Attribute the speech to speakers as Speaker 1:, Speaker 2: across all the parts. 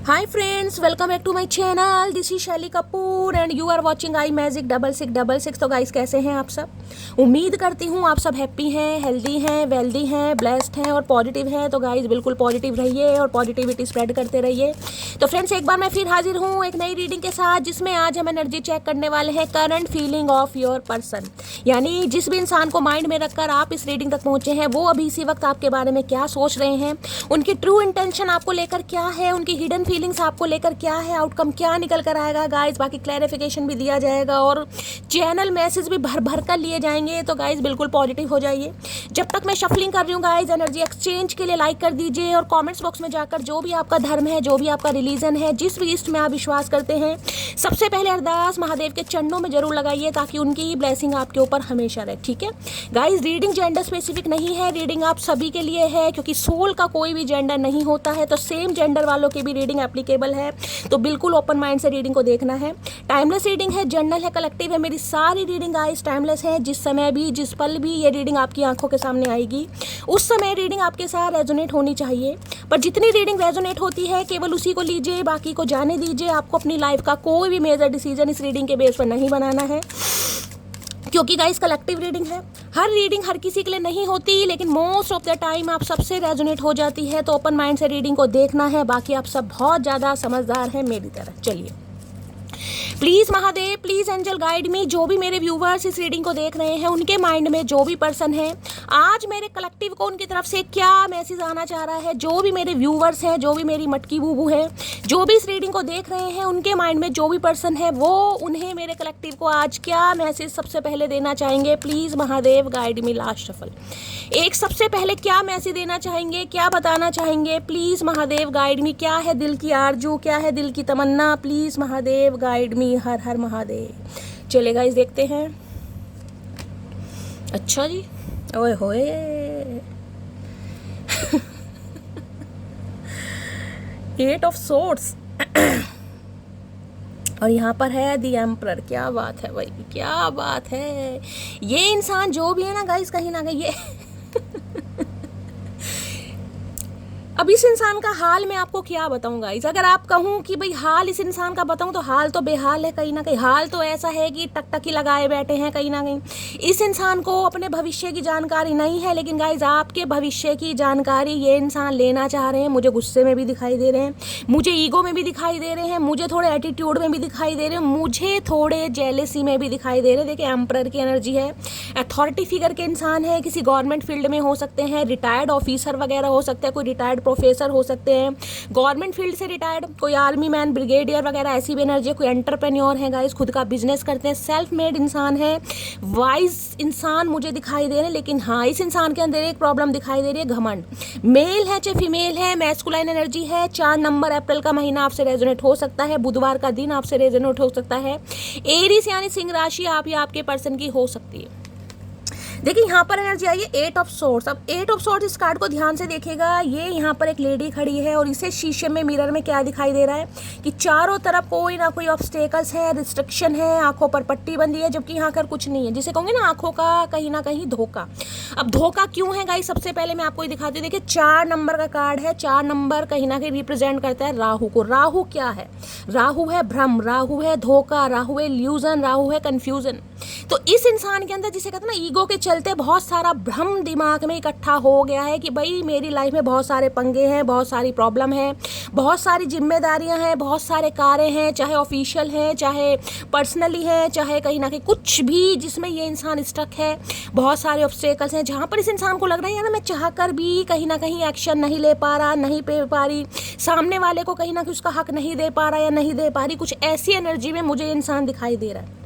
Speaker 1: Hi friends, welcome back to my channel. This is शैली Kapoor and you are watching I magic 6666। तो guys कैसे हैं आप सब? उम्मीद करती हूँ आप सब हैप्पी हैं, हेल्दी हैं, वेल्दी हैं, ब्लेस्ड हैं और पॉजिटिव हैं। तो गाइस बिल्कुल पॉजिटिव रहिए और पॉजिटिविटी स्प्रेड करते रहिए। तो फ्रेंड्स एक बार मैं फिर हाजिर हूँ एक नई रीडिंग के साथ, जिसमें आज हम एनर्जी चेक करने वाले हैं current feeling of your person. यानी जिस भी इंसान को माइंड में रखकर आप इस रीडिंग तक पहुँचे हैं, वो अभी इसी वक्त आपके बारे में क्या सोच रहे हैं, उनकी ट्रू इंटेंशन आपको लेकर क्या है, उनकी हिडन फीलिंग्स आपको लेकर क्या है, आउटकम क्या निकल कर आएगा गाइस। बाकी क्लैरिफिकेशन भी दिया जाएगा और चैनल मैसेज भी भर भर कर लिए जाएंगे। तो गाइस बिल्कुल पॉजिटिव हो जाइए। जब तक मैं शफलिंग कर रही हूँ गाइस, एनर्जी एक्सचेंज के लिए लाइक कर दीजिए और कमेंट्स बॉक्स में जाकर जो भी आपका धर्म है, जो भी आपका रिलीजन है, जिस भी ईस्ट में आप विश्वास करते हैं, सबसे पहले अरदास महादेव के चरणों में जरूर लगाइए, ताकि उनकी ही ब्लेसिंग आपके ऊपर हमेशा रहे। ठीक है गाइस, रीडिंग जेंडर स्पेसिफिक नहीं है, रीडिंग आप सभी के लिए है, क्योंकि सोल का कोई भी जेंडर नहीं होता है। तो सेम जेंडर वालों की भी रीडिंग एप्लीकेबल है। तो बिल्कुल ओपन माइंड से रीडिंग को देखना है। टाइमलेस रीडिंग है, जर्नल है, कलेक्टिव है। मेरी सारी रीडिंग गाइस टाइमलेस है। जिस समय भी, जिस पल भी ये रीडिंग आपकी आंखों के सामने आएगी, उस समय रीडिंग आपके साथ रेजोनेट होनी चाहिए। पर जितनी रीडिंग रेजोनेट होती है, केवल उसी को लीजिए, बाकी को जाने दीजिए। आपको अपनी लाइफ का कोई भी मेजर डिसीजन इस रीडिंग के बेस पर नहीं बनाना है, क्योंकि गाइस कलेक्टिव रीडिंग है। हर रीडिंग हर किसी के लिए नहीं होती, लेकिन मोस्ट ऑफ द टाइम आप सबसे रेजोनेट हो जाती है। तो ओपन माइंड से रीडिंग को देखना है। बाकी आप सब बहुत ज़्यादा समझदार हैं मेरी तरह। चलिए, please Mahadev, please angel guide me. जो भी मेरे व्यूवर्स इस रीडिंग को देख रहे हैं, उनके माइंड में जो भी पर्सन है, आज मेरे कलेक्टिव को उनकी तरफ से क्या मैसेज आना चाह रहा है। जो भी मेरे व्यूवर्स हैं, जो भी मेरी मटकी बूबू है, जो भी इस रीडिंग को देख रहे हैं, उनके माइंड में जो भी पर्सन है, वो उन्हें मेरे कलेक्टिव को आज क्या मैसेज सबसे पहले देना चाहेंगे। Please Mahadev guide me. Last shuffle एक सबसे पहले क्या मैसेज देना चाहेंगे, क्या बताना चाहेंगे। Please Mahadev guide me. क्या है दिल की आरजू, क्या है दिल की तमन्ना। Please Mahadev guide me. हर हर महादेव। चले गाइस देखते हैं। अच्छा जी, ओए होए एट ऑफ सोर्ड्स और यहाँ पर है दी एम्परर। क्या बात है भाई, क्या बात है। ये इंसान जो भी है ना गाइस, कहीं ना कहीं ये अब इस इंसान का हाल मैं आपको क्या बताऊं गाइस। अगर आप कहूं कि भाई हाल इस इंसान का बताऊं, तो हाल तो बेहाल है कहीं ना कहीं। हाल तो ऐसा है कि टकटकी लगाए बैठे हैं कहीं ना कहीं। इस इंसान को अपने भविष्य की जानकारी नहीं है, लेकिन गाइस आपके भविष्य की जानकारी ये इंसान लेना चाह रहे हैं। मुझे गुस्से में भी दिखाई दे रहे हैं, मुझे ईगो में भी दिखाई दे रहे हैं, मुझे थोड़े एटीट्यूड में भी दिखाई दे रहे हैं, मुझे थोड़े जेलेसी में भी दिखाई दे रहे हैं। देखिए एम्परर की एनर्जी है, अथॉरिटी फिगर के इंसान है, किसी गवर्नमेंट फील्ड में हो सकते हैं, रिटायर्ड ऑफिसर वगैरह हो सकते हैं, कोई रिटायर्ड प्रोफेसर हो सकते हैं, गवर्नमेंट फील्ड से रिटायर्ड, कोई आर्मी मैन, ब्रिगेडियर वगैरह ऐसी भी एनर्जी है। कोई एंटरप्रेन्योर है गाइस, खुद का बिजनेस करते हैं, सेल्फ मेड इंसान है, वाइज इंसान मुझे दिखाई दे रहे हैं। लेकिन हाँ, इस इंसान के अंदर एक प्रॉब्लम दिखाई दे रही है, घमंड। मेल है चाहे फीमेल है, मैस्कुलाइन एनर्जी है। 4 नंबर अप्रैल का महीना आपसे रेजोनेट हो सकता है, बुधवार का दिन आपसे रेजोनेट हो सकता है। एरीज यानी सिंह राशि आप या आपके पर्सन की हो सकती है। देखिए यहाँ पर एनर्जी आई है 8 ऑफ सोर्ड्स। अब 8 ऑफ सोर्ड्स इस कार्ड को ध्यान से देखिएगा। ये यहाँ पर एक लेडी खड़ी है और इसे शीशे में, मिरर में क्या दिखाई दे रहा है कि चारों तरफ कोई ना कोई ऑब्स्टेकल्स है, रिस्ट्रिक्शन है, आंखों पर पट्टी बंदी है, जबकि यहाँ कर कुछ नहीं है। जिसे कहोगे ना आंखों का कहीं ना कहीं धोखा। अब धोखा क्यों है गाइस, सबसे पहले मैं आपको ये दिखाती हूँ। देखिए 4 नंबर का कार्ड है। 4 नंबर कहीं ना कहीं रिप्रेजेंट करता है राहु को। राहु क्या है? राहु है भ्रम, राहु है धोखा, राहु है इल्यूजन, राहु है कंफ्यूजन। तो इस इंसान के अंदर, जिसे कहते हैं ना, ईगो के चलते बहुत सारा भ्रम दिमाग में इकट्ठा हो गया है कि भाई मेरी लाइफ में बहुत सारे पंगे हैं, बहुत सारी प्रॉब्लम है, बहुत सारी जिम्मेदारियां हैं, बहुत सारे कार्य हैं, चाहे ऑफिशियल हैं, चाहे पर्सनली हैं, चाहे कहीं ना कहीं कुछ भी, जिसमें ये इंसान स्टक है। बहुत सारे ऑब्स्टेकल्स हैं जहाँ पर इस इंसान को लग रहा है यार मैं चाह कर भी कहीं ना कहीं एक्शन नहीं ले पा रहा, नहीं पे पा रही, सामने वाले को कहीं ना कहीं उसका हक नहीं दे पा रहा या नहीं दे पा रही। कुछ ऐसी एनर्जी में मुझे इंसान दिखाई दे रहा है,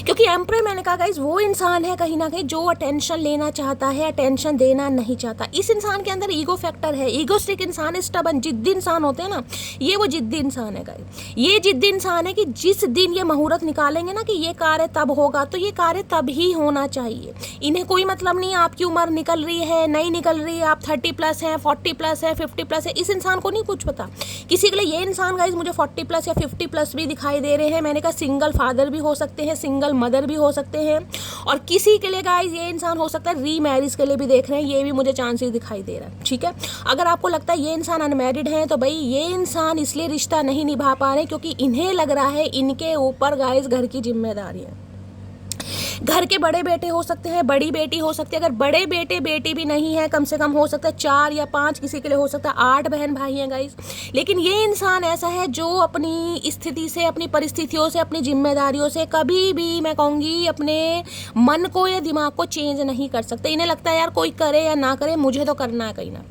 Speaker 1: क्योंकि एम्परर मैंने कहा गाइस वो इंसान है कहीं ना कहीं जो अटेंशन लेना चाहता है, अटेंशन देना नहीं चाहता। इस इंसान के अंदर ईगो फैक्टर है, ईगोस्टिक इंसान है, स्टबन जिद्दी इंसान होते हैं ना, ये वो जिद्दी इंसान है गाइस। ये जिद्दी इंसान है कि जिस दिन ये मुहूर्त निकालेंगे ना कि ये कार्य तब होगा, तो ये कार्य तब ही होना चाहिए। इन्हें कोई मतलब नहीं आपकी उम्र निकल रही है नहीं निकल रही है, आप 30+ हैं, 40+ है, 50+ है, इस इंसान को नहीं कुछ पता। किसी के लिए ये इंसान गाइस मुझे 40+ या 50+ भी दिखाई दे रहे हैं। मैंने कहा सिंगल फादर भी हो सकते हैं, सिंगल मदर भी हो सकते हैं, और किसी के लिए गाइस ये इंसान हो सकता है रीमैरिज के लिए भी देख रहे हैं, ये भी मुझे चांसेस दिखाई दे रहा है। ठीक है, अगर आपको लगता है ये इंसान अनमैरिड है तो भाई ये इंसान इसलिए रिश्ता नहीं निभा पा रहे क्योंकि इन्हें लग रहा है इनके ऊपर गाइस घर की जिम्मेदारी है। घर के बड़े बेटे हो सकते हैं, बड़ी बेटी हो सकती है, अगर बड़े बेटे बेटी भी नहीं है, कम से कम हो सकता है 4 या 5, किसी के लिए हो सकता है 8 बहन भाई हैं गाइस। लेकिन ये इंसान ऐसा है जो अपनी स्थिति से, अपनी परिस्थितियों से, अपनी जिम्मेदारियों से कभी भी मैं कहूँगी अपने मन को या दिमाग को चेंज नहीं कर सकते। इन्हें लगता है यार कोई करे या ना करे मुझे तो करना है कहीं ना।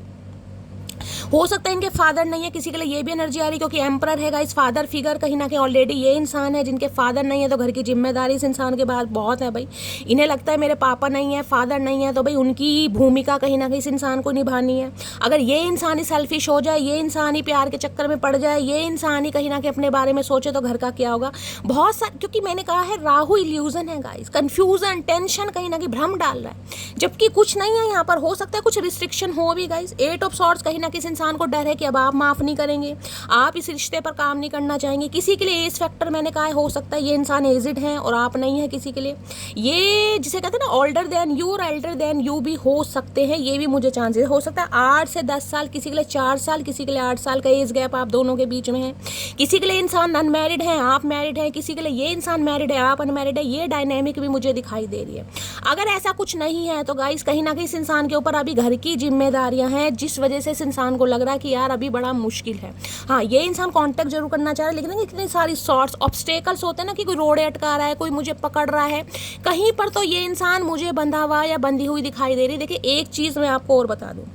Speaker 1: हो सकता है इनके फादर नहीं है, किसी के लिए ये भी एनर्जी आ रही क्योंकि एम्परर है गाइस, फादर फिगर कहीं ना कहीं ऑलरेडी ये इंसान है जिनके फादर नहीं है, तो घर की जिम्मेदारी इस इंसान के बाद बहुत है भाई। इन्हें लगता है मेरे पापा नहीं है, फादर नहीं है, तो भाई उनकी भूमिका कहीं ना कहीं इस इंसान को निभानी है। अगर ये इंसान ही सेल्फिश हो जाए, ये इंसान ही प्यार के चक्कर में पड़ जाए, ये इंसान ही कहीं ना कहीं अपने बारे में सोचे तो घर का क्या होगा। बहुत सारे, क्योंकि मैंने कहा है राहु इल्यूजन है गाइस, कंफ्यूजन, टेंशन कहीं ना कहीं भ्रम डाल रहा है, जबकि कुछ नहीं है यहाँ पर। हो सकता है कुछ रिस्ट्रिक्शन हो भी गाइस। 8 ऑफ सॉर्ड्स कहीं ना किसी इंसान को डर है कि अब आप माफ नहीं करेंगे, आप इस रिश्ते पर काम नहीं करना चाहेंगे। किसी के लिए एज फैक्टर मैंने कहा है, हो सकता है ये इंसान एजिड है और आप नहीं है किसी के लिए। ये जिसे कहते हैं ना ओल्डर देन यू और एल्डर देन यू भी हो सकते हैं, ये भी मुझे चांसेस हो सकता है। 8 से 10 साल, किसी के लिए 4 साल, किसी के लिए 8 साल का एज गैप आप दोनों के बीच में है। किसी के लिए इंसान अनमैरिड है, आप मैरिड है, किसी के लिए ये इंसान मैरिड है, आप अनमैरिड है। ये डायनेमिक भी मुझे दिखाई दे रही है। अगर ऐसा कुछ नहीं है तो गाइस कहीं ना कहीं इस इंसान के ऊपर अभी घर की जिम्मेदारियां हैं, जिस वजह से इस इंसान को लग रहा है कि यार अभी बड़ा मुश्किल है। हाँ, ये इंसान कांटेक्ट जरूर करना चाह रहा है, लेकिन इतनी सारी सॉर्ट्स ऑब्स्टेकल्स होते हैं ना कि कोई रोड़े अटका रहा है, कोई मुझे पकड़ रहा है कहीं पर, तो ये इंसान मुझे बंधा हुआ या बंधी हुई दिखाई दे रही है। देखिए एक चीज मैं आपको और बता दूं,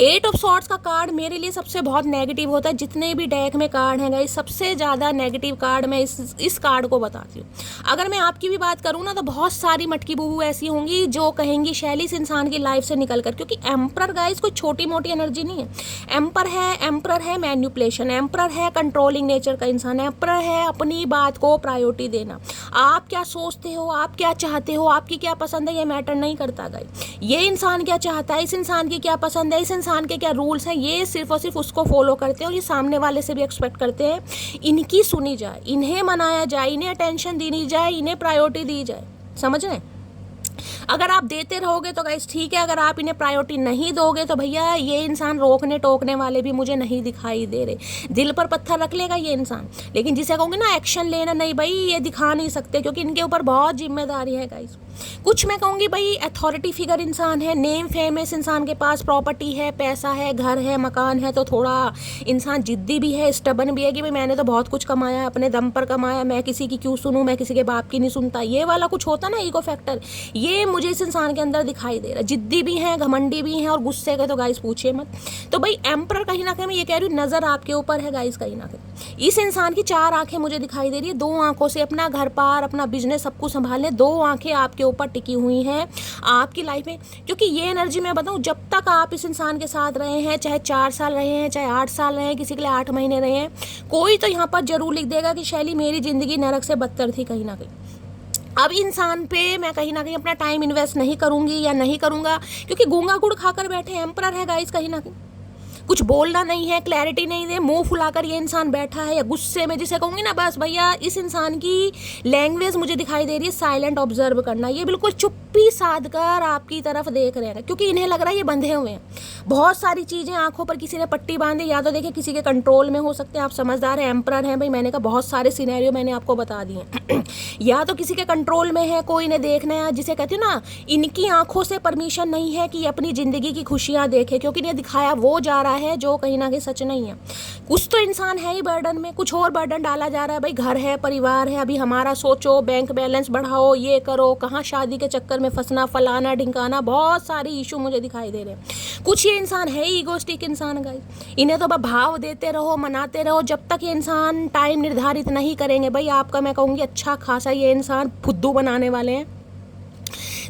Speaker 1: 8 ऑफ सॉर्ट्स का कार्ड मेरे लिए सबसे बहुत नेगेटिव होता है। जितने भी डेक में कार्ड हैं गाइस, सबसे ज़्यादा नेगेटिव कार्ड मैं इस कार्ड को बताती हूँ। अगर मैं आपकी भी बात करूँ ना तो बहुत सारी मटकी बहू ऐसी होंगी जो कहेंगी शैली इस इंसान की लाइफ से निकल कर, क्योंकि एम्परर गाइस कोई छोटी मोटी एनर्जी नहीं है। एम्परर है मैन्युपुलेशन, एम्परर है कंट्रोलिंग नेचर का इंसान, एम्परर है अपनी बात को प्रायोरिटी देना। आप क्या सोचते हो, आप क्या चाहते हो, आपकी क्या पसंद है, ये मैटर नहीं करता गाइस। ये इंसान क्या चाहता है, इस इंसान की क्या पसंद है, इस इंसान के क्या रूल्स हैं, ये सिर्फ और सिर्फ उसको फॉलो करते हैं। और ये सामने वाले से भी एक्सपेक्ट करते हैं इनकी सुनी जाए, इन्हें मनाया जाए, इन्हें अटेंशन दी जाए, इन्हें प्रायोरिटी दी जाए। समझ रहे हैं? अगर आप देते रहोगे तो गाइस ठीक है, अगर आप इन्हें प्रायोरिटी नहीं दोगे तो भैया ये इंसान रोकने टोकने वाले भी मुझे नहीं दिखाई दे रहे। दिल पर पत्थर रख लेगा ये इंसान, लेकिन जिसे कहूँगी ना एक्शन लेना, नहीं भाई ये दिखा नहीं सकते क्योंकि इनके ऊपर बहुत जिम्मेदारी है गाइस। कुछ मैं कहूँगी भाई अथॉरिटी फिगर इंसान है, नेम फेमस इंसान के पास प्रॉपर्टी है, पैसा है, घर है, मकान है, तो थोड़ा इंसान जिद्दी भी है, स्टबन भी है कि भाई मैंने तो बहुत कुछ कमाया है, अपने दम पर कमाया, मैं किसी की क्यों सुनूं, मैं किसी के बाप की नहीं सुनता। ये वाला कुछ होता ना ईगो फैक्टर, ये मुझे इस इंसान के अंदर दिखाई दे रहा है। जिद्दी भी हैं, घमंडी भी हैं, और गुस्से के तो गाइस पूछिए मत। तो भाई एम्परर कहीं ना कहीं मैं ये कह रही हूँ नजर आपके ऊपर है गाइस। कहीं ना कहीं इस इंसान की 4 आंखें मुझे दिखाई दे रही है, 2 आंखों से अपना घर पार, अपना बिजनेस सब कुछ संभालने 2 आंखें आपके ऊपर टिकी हुई हैं आपकी लाइफ में। क्योंकि ये एनर्जी मैं बताऊं, जब तक आप इस इंसान के साथ रहे हैं, चाहे 4 साल रहे हैं, चाहे 8 साल रहे हैं, किसी के लिए 8 महीने रहे हैं, कोई तो यहाँ पर जरूर लिख देगा कि शैली मेरी जिंदगी नरक से बदतर थी कहीं ना कहीं। अब इंसान पे मैं कहीं ना कहीं अपना टाइम इन्वेस्ट नहीं करूंगी या नहीं करूंगा, क्योंकि गूंगा गुड़ खाकर बैठे एम्परर है गाइस। कहीं ना कहीं कुछ बोलना नहीं है, क्लैरिटी नहीं है, मुंह फुलाकर ये इंसान बैठा है, या गुस्से में जिसे कहूँगी ना, बस भैया इस इंसान की लैंग्वेज मुझे दिखाई दे रही है साइलेंट ऑब्जर्व करना। ये बिल्कुल चुप्पी साध कर आपकी तरफ देख रहे हैं, क्योंकि इन्हें लग रहा है ये बंधे हुए हैं। बहुत सारी चीज़ें आंखों पर किसी ने पट्टी बांधी, या तो देखिए किसी के कंट्रोल में हो सकते हैं, आप समझदार हैं, एम्परर हैं भाई, मैंने कहा बहुत सारे सिनेरियो मैंने आपको बता दिए या तो किसी के कंट्रोल में है, कोई इन्हें देखना है, जिसे कहती हूँ ना इनकी आंखों से परमिशन नहीं है कि अपनी ज़िंदगी की खुशियाँ देखे, क्योंकि इन्हें दिखाया वो जा रहा है जो कहीं ना कहीं सच नहीं है। कुछ तो इंसान है ही बर्डन में, कुछ और बर्डन डाला जा रहा है। भाई घर है, परिवार है, अभी हमारा सोचो, बैंक बैलेंस बढ़ाओ, ये करो, कहाँ शादी के चक्कर में फंसना, फलाना ढिंकाना, बहुत सारी इशू मुझे दिखाई दे रहे हैं। कुछ ये इंसान है ईगोस्टिक इंसान गाइस, इन्हें तो भाव देते रहो, मनाते रहो, जब तक ये इंसान टाइम निर्धारित नहीं करेंगे भाई आपका मैं कहूँगी अच्छा खासा ये इंसान फुद्दू बनाने वाले हैं।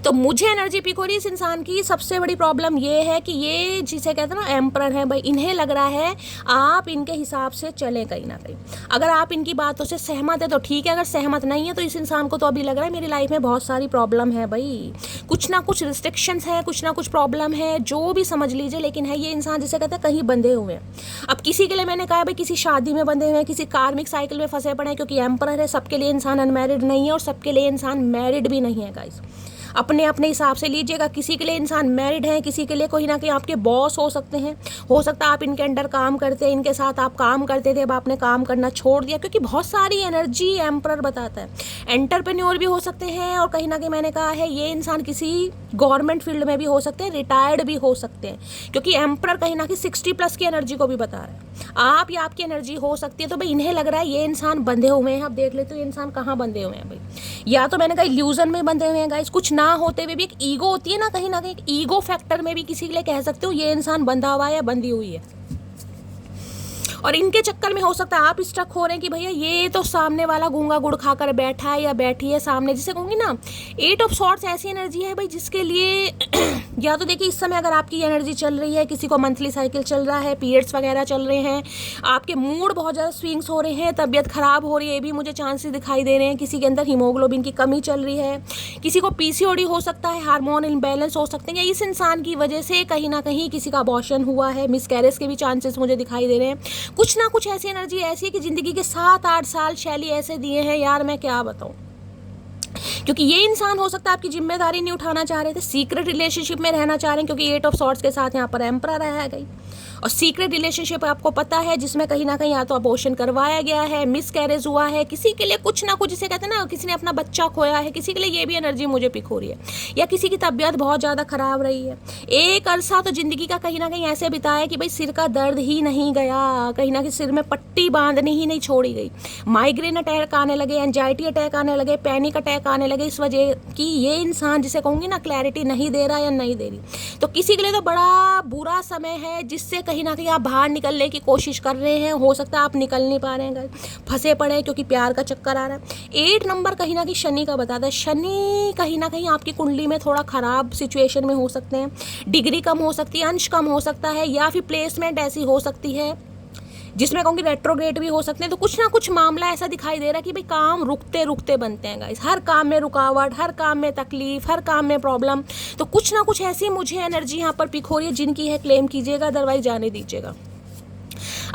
Speaker 1: तो मुझे एनर्जी पिक हो रही है इस इंसान की। सबसे बड़ी प्रॉब्लम ये है कि ये जिसे कहते हैं ना एम्परर है भाई, इन्हें लग रहा है आप इनके हिसाब से चलें कहीं ना कहीं। अगर आप इनकी बातों से सहमत है तो ठीक है, अगर सहमत नहीं है तो इस इंसान को तो अभी लग रहा है मेरी लाइफ में बहुत सारी प्रॉब्लम है भाई, कुछ ना कुछ रिस्ट्रिक्शंस है, कुछ ना कुछ प्रॉब्लम है, जो भी समझ लीजिए, लेकिन है ये इंसान जिसे कहते हैं कहीं बंधे हुए हैं। अब किसी के लिए मैंने कहा भाई किसी शादी में बंधे हुए हैं, किसी कार्मिक साइकिल में फंसे पड़े हैं, क्योंकि एम्परर है। सबके लिए इंसान अनमैरिड नहीं है और सबके लिए इंसान मैरिड भी नहीं है गाइस। अपने अपने हिसाब से लीजिएगा। किसी के लिए इंसान मैरिड है, किसी के लिए कोई ना कोई आपके बॉस हो सकते हैं, हो सकता है आप इनके अंडर काम करते हैं, इनके साथ आप काम करते थे, अब आपने काम करना छोड़ दिया, क्योंकि बहुत सारी एनर्जी एम्परर बताता है। एंटरप्रेन्योर भी हो सकते हैं और कहीं ना कहीं मैंने कहा है ये इंसान किसी गवर्नमेंट फील्ड में भी हो सकते हैं, रिटायर्ड भी हो सकते हैं, क्योंकि एम्परर कहीं ना कहीं 60+ की एनर्जी को भी बता रहा है। आप या आपकी एनर्जी हो सकती है। तो भाई इन्हें लग रहा है ये इंसान बंधे हुए हैं। आप देख लेते हो ये इंसान कहाँ बंधे हुए हैं भाई, या तो मैंने कहा इल्यूजन में बंधे हुए हैं गाइस, कुछ ना होते हुए भी एक ईगो होती है ना, कहीं ना कहीं ईगो फैक्टर में भी किसी के लिए कह सकते हो ये इंसान बंधा हुआ है या बंधी हुई है। और इनके चक्कर में हो सकता है आप स्टक हो रहे हैं कि भैया ये तो सामने वाला गूंगा गुड़ खाकर बैठा है या बैठी है सामने, जिसे कहूँगी ना 8 ऑफ सॉर्ड्स ऐसी एनर्जी है भाई जिसके लिए या तो देखिए इस समय अगर आपकी एनर्जी चल रही है, किसी को मंथली साइकिल चल रहा है, पीरियड्स वगैरह चल रहे हैं, आपके मूड बहुत ज़्यादा स्विंग्स हो रहे हैं, तबीयत खराब हो रही है, ये भी मुझे चांसेस दिखाई दे रहे हैं। किसी के अंदर हीमोग्लोबिन की कमी चल रही है, किसी को पीसीओडी हो सकता है, हार्मोन इम्बैलेंस हो सकते हैं, या इस इंसान की वजह से कहीं ना कहीं किसी का अबॉर्शन हुआ है, मिसकैरेज के भी चांसेस मुझे दिखाई दे रहे हैं। कुछ ना कुछ ऐसी एनर्जी ऐसी है कि ज़िंदगी के 7-8 साल शैली ऐसे दिए हैं यार, मैं क्या बताऊँ। क्योंकि ये इंसान हो सकता है आपकी जिम्मेदारी नहीं उठाना चाह रहे थे, सीक्रेट रिलेशनशिप में रहना चाह रहे हैं, क्योंकि 8 ऑफ सॉर्ड्स के साथ यहाँ पर एम्परर है गई। और सीक्रेट रिलेशनशिप आपको पता है जिसमें कहीं ना कहीं या तो अबॉर्शन करवाया गया है, मिसकैरेज हुआ है, किसी के लिए कुछ ना कुछ जिसे कहते हैं ना किसी ने अपना बच्चा खोया है, किसी के लिए ये भी एनर्जी मुझे पिक हो रही है, या किसी की तबीयत बहुत ज़्यादा खराब रही है। एक अरसा तो ज़िंदगी का कहीं ना कहीं ऐसे बिताया कि भाई सिर का दर्द ही नहीं गया, कहीं ना कहीं सिर में पट्टी बांधनी ही नहीं छोड़ी गई, माइग्रेन अटैक आने लगे, एंजाइटी अटैक आने लगे, पैनिक अटैक आने लगे, इस वजह कि ये इंसान जिसे कहूँगी ना क्लैरिटी नहीं दे रहा या नहीं दे रही। तो किसी के लिए तो बड़ा बुरा समय है जिससे कहीं ना कहीं आप बाहर निकलने की कोशिश कर रहे हैं, हो सकता है आप निकल नहीं पा रहे हैं, फंसे पड़े हैं क्योंकि प्यार का चक्कर आ रहा है। 8 नंबर कहीं ना कहीं शनि का बताता है। शनि कहीं ना कहीं आपकी कुंडली में थोड़ा खराब सिचुएशन में हो सकते हैं, डिग्री कम हो सकती है, अंश कम हो सकता है, या फिर प्लेसमेंट ऐसी हो सकती है जिसमें कहूँगी रेट्रोग्रेड भी हो सकते हैं। तो कुछ ना कुछ मामला ऐसा दिखाई दे रहा है कि भाई काम रुकते रुकते बनते हैं गाइस, हर काम में रुकावट, हर काम में तकलीफ, हर काम में प्रॉब्लम। तो कुछ ना कुछ ऐसी मुझे एनर्जी यहाँ पर पिक हो रही है, जिनकी है क्लेम कीजिएगा, अदरवाइज जाने दीजिएगा।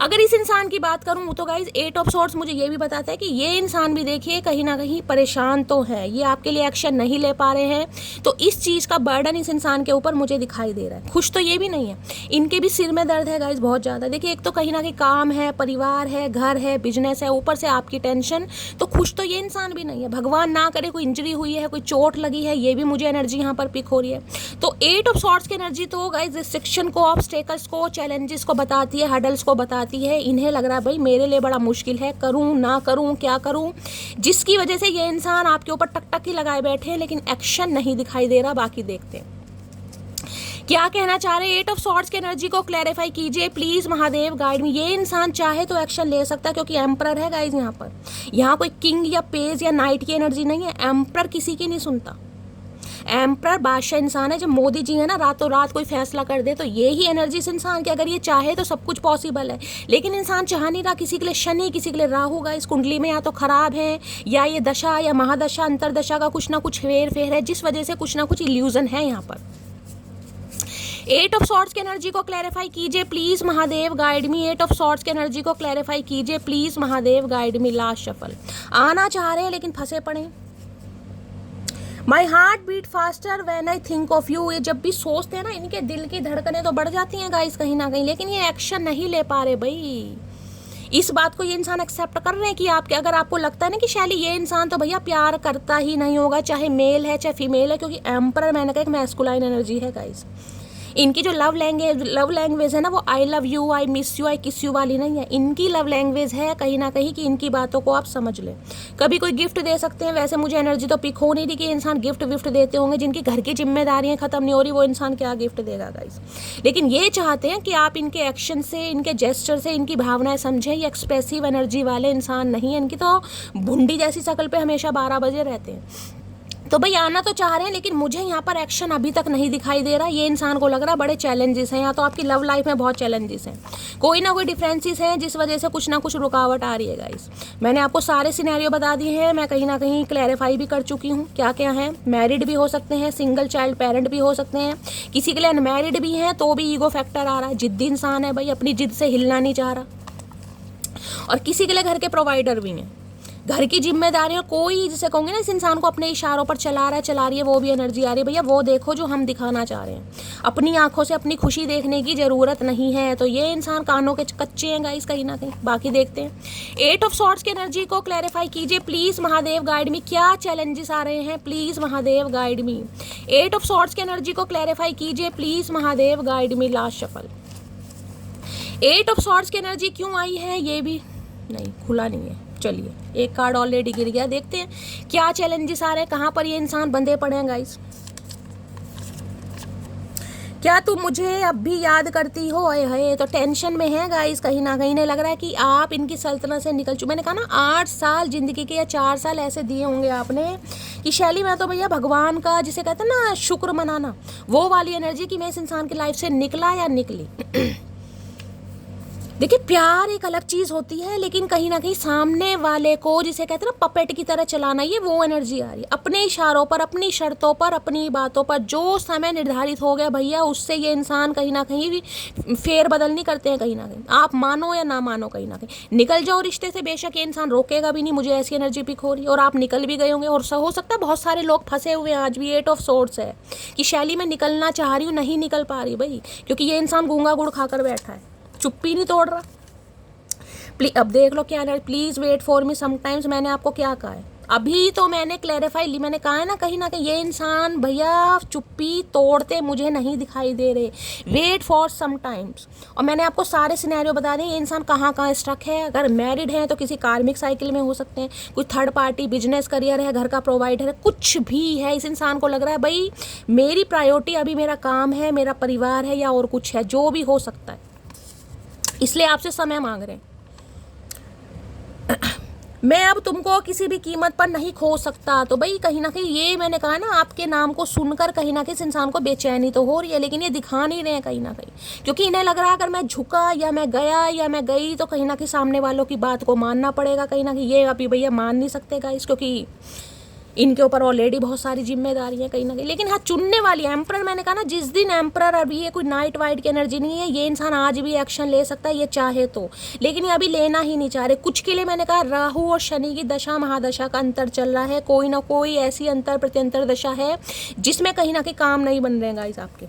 Speaker 1: अगर इस इंसान की बात करूं तो गाइज 8 ऑफ सॉर्ड्स मुझे ये भी बताता है कि ये इंसान भी देखिए कहीं ना कहीं परेशान तो है, ये आपके लिए एक्शन नहीं ले पा रहे हैं, तो इस चीज़ का बर्डन इस इंसान के ऊपर मुझे दिखाई दे रहा है। खुश तो ये भी नहीं है, इनके भी सिर में दर्द है गाइज बहुत ज़्यादा। देखिए एक तो कहीं ना कहीं काम है, परिवार है, घर है, बिजनेस है, ऊपर से आपकी टेंशन, तो खुश तो ये इंसान भी नहीं है। भगवान ना करे कोई इंजरी हुई है, कोई चोट लगी है, ये भी मुझे एनर्जी यहाँ पर पिक हो रही है। तो 8 ऑफ सॉर्ड्स की एनर्जी तो गाइज रिस्ट्रिक्शन को, ऑब्स्टेकल्स को, चैलेंजेस को बताती है, हडल्स को बताती है। इन्हें लग रहा है भाई मेरे लिए बड़ा मुश्किल है, करूं ना करूं, क्या करूं, जिसकी वजह से ये इंसान आपके ऊपर टक ही लगाए बैठे हैं, लेकिन एक्शन नहीं दिखाई दे रहा। बाकी देखते हैं क्या कहना चाह रहे हैं। 8 ऑफ सॉर्ड्स की एनर्जी को क्लैरिफाई कीजिए प्लीज महादेव, गाइड में। ये इंसान चाहे तो एक्शन ले सकता है क्योंकि एम्परर है गाइज यहाँ पर। यहाँ कोई किंग या पेज या नाइट की एनर्जी नहीं है, एम्परर किसी की नहीं सुनता। एम्परर बादशाह इंसान है। जब मोदी जी है ना रातों रात कोई फैसला कर दे, तो ये ही एनर्जी इस इंसान की, अगर ये चाहे तो सब कुछ पॉसिबल है, लेकिन इंसान चाह नहीं रहा। किसी के लिए शनि, किसी के लिए राहु का इस कुंडली में या तो खराब है, या ये दशा या महादशा अंतरदशा का कुछ ना कुछ हेर फेर है, जिस वजह से कुछ ना कुछ इल्यूजन है यहाँ पर। 8 ऑफ सॉर्ड्स की एनर्जी को क्लैरिफाई कीजिए please Mahadev, guide me. 8 of swords की एनर्जी को क्लैरिफाई कीजिए please Mahadev, guide me. Last shuffle आना चाह रहे हैं लेकिन फंसे पड़े। My heart beat faster when I think of you. ये जब भी सोचते हैं ना, इनके दिल की धड़कनें तो बढ़ जाती हैं गाइस कहीं ना कहीं, लेकिन ये एक्शन नहीं ले पा रहे भाई। इस बात को ये इंसान एक्सेप्ट कर रहे हैं कि आपके, अगर आपको लगता है ना कि शैली ये इंसान तो भैया प्यार करता ही नहीं होगा, चाहे मेल है चाहे फीमेल है, क्योंकि एम्परर मैंने कहा एक मैस्कुलाइन एनर्जी है गाइस। इनकी जो लव लैंग्वेज है ना, वो I love you, I miss you, I kiss you वाली नहीं है। इनकी लव लैंग्वेज है कहीं ना कहीं कि इनकी बातों को आप समझ लें। कभी कोई गिफ्ट दे सकते हैं, वैसे मुझे एनर्जी तो पिक हो नहीं रही कि इंसान गिफ्ट विफ्ट देते होंगे। जिनकी घर की जिम्मेदारियां खत्म नहीं हो रही, वो इंसान क्या गिफ्ट देगा गाइस। लेकिन ये चाहते हैं कि आप इनके एक्शन से, इनके जेस्चर से इनकी भावनाएं समझें। ये एक्सप्रेसिव एनर्जी वाले इंसान नहीं है, इनकी तो भुंडी जैसी शक्ल पे हमेशा 12 बजे रहते हैं। तो भाई आना तो चाह रहे हैं, लेकिन मुझे यहाँ पर एक्शन अभी तक नहीं दिखाई दे रहा। ये इंसान को लग रहा है बड़े चैलेंजेस हैं, या तो आपकी लव लाइफ में बहुत चैलेंजेस हैं, कोई ना कोई डिफरेंसेस हैं जिस वजह से कुछ ना कुछ रुकावट आ रही है गाइस। मैंने आपको सारे सिनेरियो बता दिए हैं, मैं कहीं ना कहीं क्लैरिफाई भी कर चुकी हूँ क्या क्या है। मैरिड भी हो सकते हैं, सिंगल चाइल्ड पेरेंट भी हो सकते हैं, किसी के लिए अनमैरिड भी हैं तो भी ईगो फैक्टर आ रहा है, जिद्दी इंसान है भाई, अपनी जिद से हिलना नहीं चाह रहा, और किसी के लिए घर के प्रोवाइडर भी हैं, घर की जिम्मेदारी। और कोई जिसे कहूँगी ना इस इंसान को अपने इशारों पर चला रही है, वो भी एनर्जी आ रही है। भैया वो देखो जो हम दिखाना चाह रहे हैं, अपनी आंखों से अपनी खुशी देखने की ज़रूरत नहीं है। तो ये इंसान कानों के कच्चे हैं गाइस कहीं ना कहीं। बाकी देखते हैं 8 ऑफ सॉर्ड्स की एनर्जी को क्लैरिफाई कीजिए प्लीज़ महादेव गाइड मी, क्या चैलेंजेस आ रहे हैं please Mahadev guide me. 8 of swords की एनर्जी को क्लैरिफाई कीजिए please Mahadev guide me. Last shuffle 8 of swords की एनर्जी क्यों आई है, ये भी नहीं खुला नहीं है। चलिए एक कार्ड ऑलरेडी गिर गया, देखते हैं क्या चैलेंजेस आ रहे हैं, कहाँ पर ये इंसान बंधे पड़े हैं गाइस। क्या तुम मुझे अब भी याद करती हो, है तो टेंशन में है गाइस कहीं ना कहीं। लग रहा है कि आप इनकी सल्तनत से निकल चुके। मैंने कहा ना 8 साल जिंदगी के या 4 साल ऐसे दिए होंगे आपने कि शैली मैं तो भैया भगवान का जिसे कहते हैं ना शुक्र मनाना, वो वाली एनर्जी कि मैं इस इंसान की लाइफ से निकला या निकली। देखिए प्यार एक अलग चीज़ होती है, लेकिन कहीं ना कहीं सामने वाले को जिसे कहते हैं ना पपेट की तरह चलाना, ये वो एनर्जी आ रही है। अपने इशारों पर, अपनी शर्तों पर, अपनी बातों पर, जो समय निर्धारित हो गया भैया उससे ये इंसान कहीं ना कहीं भी फेर बदल नहीं करते हैं। कहीं ना कहीं आप मानो या ना मानो, कहीं ना कहीं निकल जाओ रिश्ते से, बेशक ये इंसान रोकेगा भी नहीं। मुझे ऐसी एनर्जी पिक हो रही है, और आप निकल भी गए होंगे, और हो सकता है बहुत सारे लोग फंसे हुए हैं आज भी। 8 ऑफ सोर्ड्स है कि शैली मैं निकलना चाह रही हूँ, नहीं निकल पा रही भाई, क्योंकि ये इंसान गूंगा गुड़ खाकर बैठा है, चुप्पी नहीं तोड़ रहा। अब देख लो क्या है, please wait for me sometimes. मैंने आपको क्या कहा है, अभी तो मैंने क्लैरिफाई ली। मैंने कहा है ना कहीं ना कहीं ये इंसान भैया चुप्पी तोड़ते मुझे नहीं दिखाई दे रहे, वेट फॉर समटाइम्स। और मैंने आपको सारे सिनेरियो बता दें ये इंसान कहाँ कहाँ स्ट्रक है। अगर मैरिड है तो किसी कार्मिक साइकिल में हो सकते हैं, कोई थर्ड पार्टी, बिजनेस करियर है, घर का प्रोवाइडर है, कुछ भी है। इस इंसान को लग रहा है भाई मेरी प्रायोरिटी अभी मेरा काम है, मेरा परिवार है, या और कुछ है, जो भी हो सकता है, इसलिए आपसे समय मांग रहे हैं। मैं अब तुमको किसी भी कीमत पर नहीं खो सकता। तो भाई कहीं ना कहीं ये मैंने कहा ना, आपके नाम को सुनकर कहीं ना कहीं इस इंसान को बेचैनी तो हो रही है, लेकिन ये दिखा नहीं रहे हैं कहीं ना कहीं, क्योंकि इन्हें लग रहा है अगर मैं झुका या मैं गया या मैं गई तो कहीं ना कहीं सामने वालों की बात को मानना पड़ेगा। कहीं ना कहीं ये अभी भैया मान नहीं सकते गाइस, क्योंकि इनके ऊपर ऑलरेडी बहुत सारी जिम्मेदारी है कहीं ना कहीं। लेकिन हाँ चुनने वाली एम्परर, मैंने कहा ना जिस दिन एम्परर, अभी ये कोई नाइट वाइट की एनर्जी नहीं है, ये इंसान आज भी एक्शन ले सकता है ये चाहे तो, लेकिन ये अभी लेना ही नहीं चाह रहे। कुछ के लिए मैंने कहा राहु और शनि की दशा महादशा का अंतर चल रहा है, कोई ना कोई ऐसी अंतर प्रत्यंतर दशा है जिसमें कहीं ना कहीं काम नहीं बन रहे हैं गाइस आपके।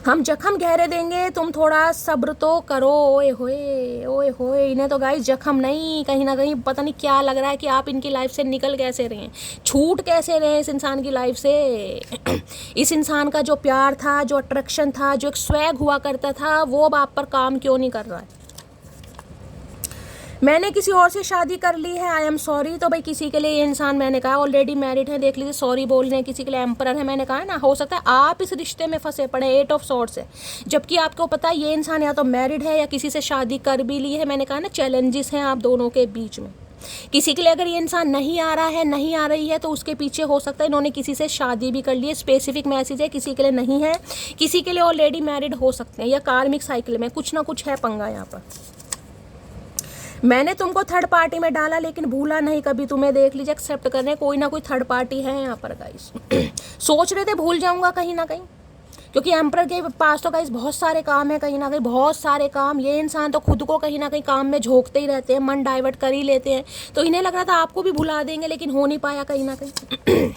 Speaker 1: हम जख्म गहरे देंगे, तुम थोड़ा सब्र तो करो। ओए होए, इन्हें तो गाइस जख्म नहीं, कहीं ना कहीं पता नहीं क्या लग रहा है कि आप इनकी लाइफ से निकल कैसे रहे हैं, छूट कैसे रहे हैं इस इंसान की लाइफ से। इस इंसान का जो प्यार था, जो अट्रैक्शन था, जो एक स्वैग हुआ करता था, वो अब आप पर काम क्यों नहीं कर रहा है। मैंने किसी और से शादी कर ली है, आई एम सॉरी। तो भाई किसी के लिए ये इंसान मैंने कहा ऑलरेडी मैरिड है, देख लीजिए सॉरी बोल रहे हैं। किसी के लिए एम्परर है, मैंने कहा ना हो सकता है आप इस रिश्ते में फंसे पड़े 8 ऑफ सॉर्ड्स है, जबकि आपको पता है ये इंसान या तो मैरिड है या किसी से शादी कर भी ली है। मैंने कहा ना चैलेंजेस हैं आप दोनों के बीच में। किसी के लिए अगर ये इंसान नहीं आ रहा है, नहीं आ रही है, तो उसके पीछे हो सकता है इन्होंने किसी से शादी भी कर ली है। स्पेसिफिक मैसेज है, किसी के लिए नहीं है, किसी के लिए ऑलरेडी मैरिड हो सकते हैं, या कार्मिक साइकिल में कुछ ना कुछ है पंगा यहाँ पर। मैंने तुमको थर्ड पार्टी में डाला लेकिन भूला नहीं कभी तुम्हें, देख लीजिए एक्सेप्ट करने कोई ना कोई थर्ड पार्टी है यहाँ पर गाइस। सोच रहे थे भूल जाऊंगा कहीं ना कहीं, क्योंकि एम्परर के पास तो गाइस बहुत सारे काम है, कहीं ना कहीं बहुत सारे काम। ये इंसान तो खुद को कहीं ना कहीं काम में झोंकते ही रहते हैं, मन डाइवर्ट कर ही लेते हैं। तो इन्हें लग रहा था आपको भी भुला देंगे, लेकिन हो नहीं पाया कहीं ना कहीं।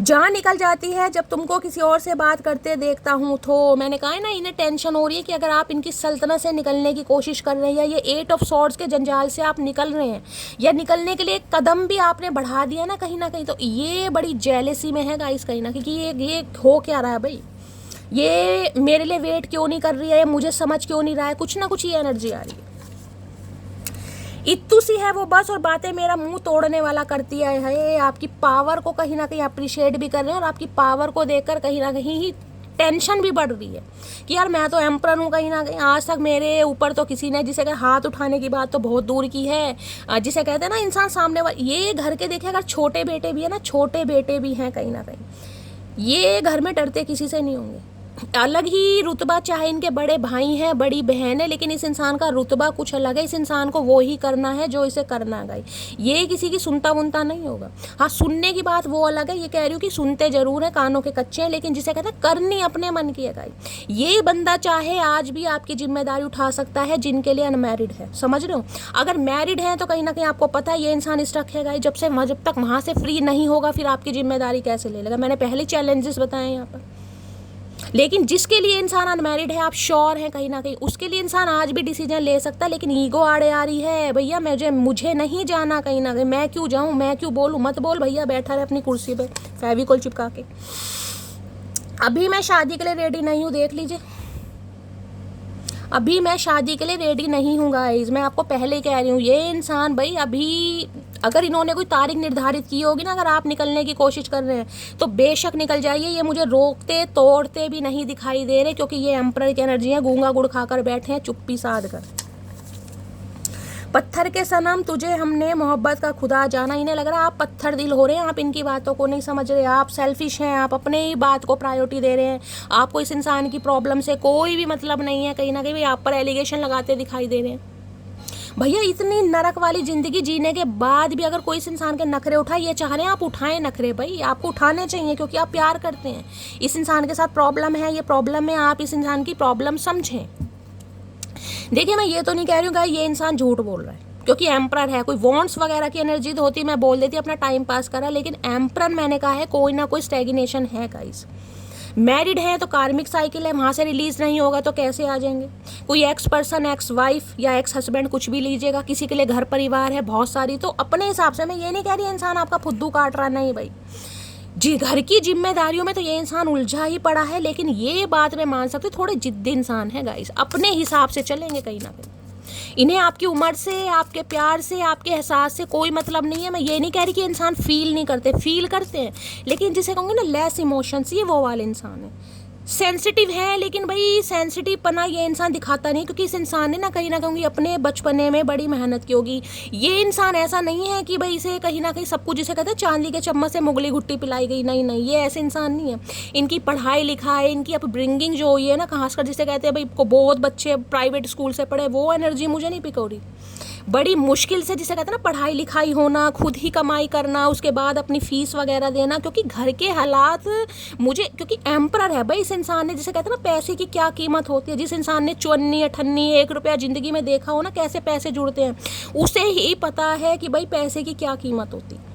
Speaker 1: जान निकल जाती है जब तुमको किसी और से बात करते देखता हूँ। तो मैंने कहा है ना इन्हें टेंशन हो रही है कि अगर आप इनकी सल्तनत से निकलने की कोशिश कर रहे हैं, या ये 8 ऑफ सॉर्ड्स के जंजाल से आप निकल रहे हैं, या निकलने के लिए एक कदम भी आपने बढ़ा दिया ना कहीं ना कहीं, तो ये बड़ी जेलसी में है गाइस कहीं ना कहीं कि ये हो क्या रहा है भाई, ये मेरे लिए वेट क्यों नहीं कर रही है, मुझे समझ क्यों नहीं रहा है, कुछ ना कुछ ये एनर्जी आ रही है। इत्तू सी है वो बस, और बातें मेरा मुंह तोड़ने वाला करती है। आपकी पावर को कहीं ना कहीं अप्रिशिएट भी कर रहे हैं, और आपकी पावर को देखकर कहीं ना कहीं ही टेंशन भी बढ़ रही है कि यार मैं तो एम्परर हूँ, कहीं ना कहीं आज तक मेरे ऊपर तो किसी ने, जिसे हाथ उठाने की बात तो बहुत दूर की है, जिसे कहते हैं ना इंसान सामने वाले, ये घर के देखे अगर छोटे बेटे भी है ना, छोटे बेटे भी हैं कहीं ना कहीं, ये घर में डरते किसी से नहीं होंगे। अलग ही रुतबा, चाहे इनके बड़े भाई हैं, बड़ी बहन है, लेकिन इस इंसान का रुतबा कुछ अलग है। इस इंसान को वो ही करना है जो इसे करना है गाइस। ये किसी की सुनता वुनता नहीं होगा। हाँ, सुनने की बात वो अलग है, ये कह रही हूँ कि सुनते जरूर है, कानों के कच्चे हैं, लेकिन जिसे कहते हैं करनी अपने मन की है गाइस। ये बंदा चाहे आज भी आपकी जिम्मेदारी उठा सकता है जिनके लिए अनमैरिड है, समझ रहे हो। अगर मैरिड है तो कहीं ना कहीं आपको पता है ये इंसान स्टक है गाइस। जब तक वहाँ से फ्री नहीं होगा फिर आपकी जिम्मेदारी कैसे ले लेगा। मैंने पहले चैलेंजेस बताए यहाँ पर। लेकिन जिसके लिए इंसान अनमैरिड है, आप श्योर हैं कहीं ना कहीं, उसके लिए इंसान आज भी डिसीजन ले सकता है, लेकिन ईगो आड़े आ रही है, भैया मुझे नहीं जाना कहीं ना कहीं, मैं क्यों जाऊं, मैं क्यों बोलूं। मत बोल भैया, बैठा रहे अपनी कुर्सी पे फेविकोल चिपका के। अभी मैं शादी के लिए रेडी नहीं हूँ, देख लीजिए, अभी मैं शादी के लिए रेडी नहीं हूँ गाइज। मैं आपको पहले ही कह रही हूँ, ये इंसान भाई अभी, अगर इन्होंने कोई तारीख निर्धारित की होगी ना, अगर आप निकलने की कोशिश कर रहे हैं तो बेशक निकल जाइए। ये मुझे रोकते तोड़ते भी नहीं दिखाई दे रहे, क्योंकि ये एम्परर की एनर्जी है, गूंगा गुड़ खाकर बैठे हैं चुप्पी साध कर। पत्थर के सनम तुझे हमने मोहब्बत का खुदा जाना। इन्हें लग रहा है आप पत्थर दिल हो रहे हैं, आप इनकी बातों को नहीं समझ रहे, आप सेल्फिश हैं, आप अपने ही बात को प्रायोरिटी दे रहे हैं, आपको इस इंसान की प्रॉब्लम से कोई भी मतलब नहीं है। कहीं ना कहीं आप पर एलिगेशन लगाते दिखाई दे रहे हैं। भैया इतनी नरक वाली जिंदगी जीने के बाद भी अगर कोई इस इंसान के नखरे उठाए, ये चाह रहे हैं आप उठाएं नखरे, भाई आपको उठाने चाहिए, क्योंकि आप प्यार करते हैं। इस इंसान के साथ प्रॉब्लम है, ये प्रॉब्लम में आप इस इंसान की प्रॉब्लम समझें। देखिए मैं ये तो नहीं कह रही हूँ गाइस ये इंसान झूठ बोल रहा है, क्योंकि एम्परर है, कोई वॉन्ट्स वगैरह की एनर्जी तो होती, मैं बोल देती अपना टाइम पास करा, लेकिन एम्परर मैंने कहा है कोई ना कोई स्टैग्नेशन है गाइस। मैरिड है तो कार्मिक साइकिल है, वहाँ से रिलीज नहीं होगा तो कैसे आ जाएंगे। कोई एक्स पर्सन, एक्स वाइफ या एक्स हस्बैंड कुछ भी लीजिएगा, किसी के लिए घर परिवार है बहुत सारी, तो अपने हिसाब से, मैं ये नहीं कह रही इंसान आपका फुद्दू काट रहा, नहीं भाई जी, घर की जिम्मेदारियों में तो ये इंसान उलझा ही पड़ा है, लेकिन ये बात मैं मान सकती हूँ थोड़े जिद्दी इंसान है गाइस, अपने हिसाब से चलेंगे कहीं ना कहीं। इन्हें आपकी उम्र से, आपके प्यार से, आपके एहसास से कोई मतलब नहीं है। मैं ये नहीं कह रही कि इंसान फील नहीं करते, फील करते हैं, लेकिन जिसे कहूँगी ना लेस इमोशंस, ये वो वाले इंसान है। सेंसिटिव है, लेकिन भाई सेंसिटिव पना ये इंसान दिखाता नहीं, क्योंकि इस इंसान ने ना कहूँगी अपने बचपने में बड़ी मेहनत की होगी। ये इंसान ऐसा नहीं है कि भाई इसे कहीं ना कहीं सब कुछ, जिसे कहते हैं चांदी के चम्मच से मुगली घुट्टी पिलाई गई, नहीं नहीं, ये ऐसे इंसान नहीं है। इनकी पढ़ाई लिखाई, इनकी अपब्रिंगिंग जो हुई है ना, खासकर जिसे कहते हैं भाई को बहुत बच्चे प्राइवेट स्कूल से पढ़े, वो एनर्जी मुझे नहीं पिक हो रही। बड़ी मुश्किल से, जिसे कहते हैं ना पढ़ाई लिखाई होना, खुद ही कमाई करना, उसके बाद अपनी फीस वगैरह देना, क्योंकि घर के हालात मुझे, क्योंकि एम्परर है भाई इस इंसान ने, जिसे कहते हैं ना पैसे की क्या कीमत होती है। जिस इंसान ने 54, 58, 1 रुपया ज़िंदगी में देखा हो ना कैसे पैसे जुड़ते हैं, उसे ही पता है कि भाई पैसे की क्या कीमत होती है।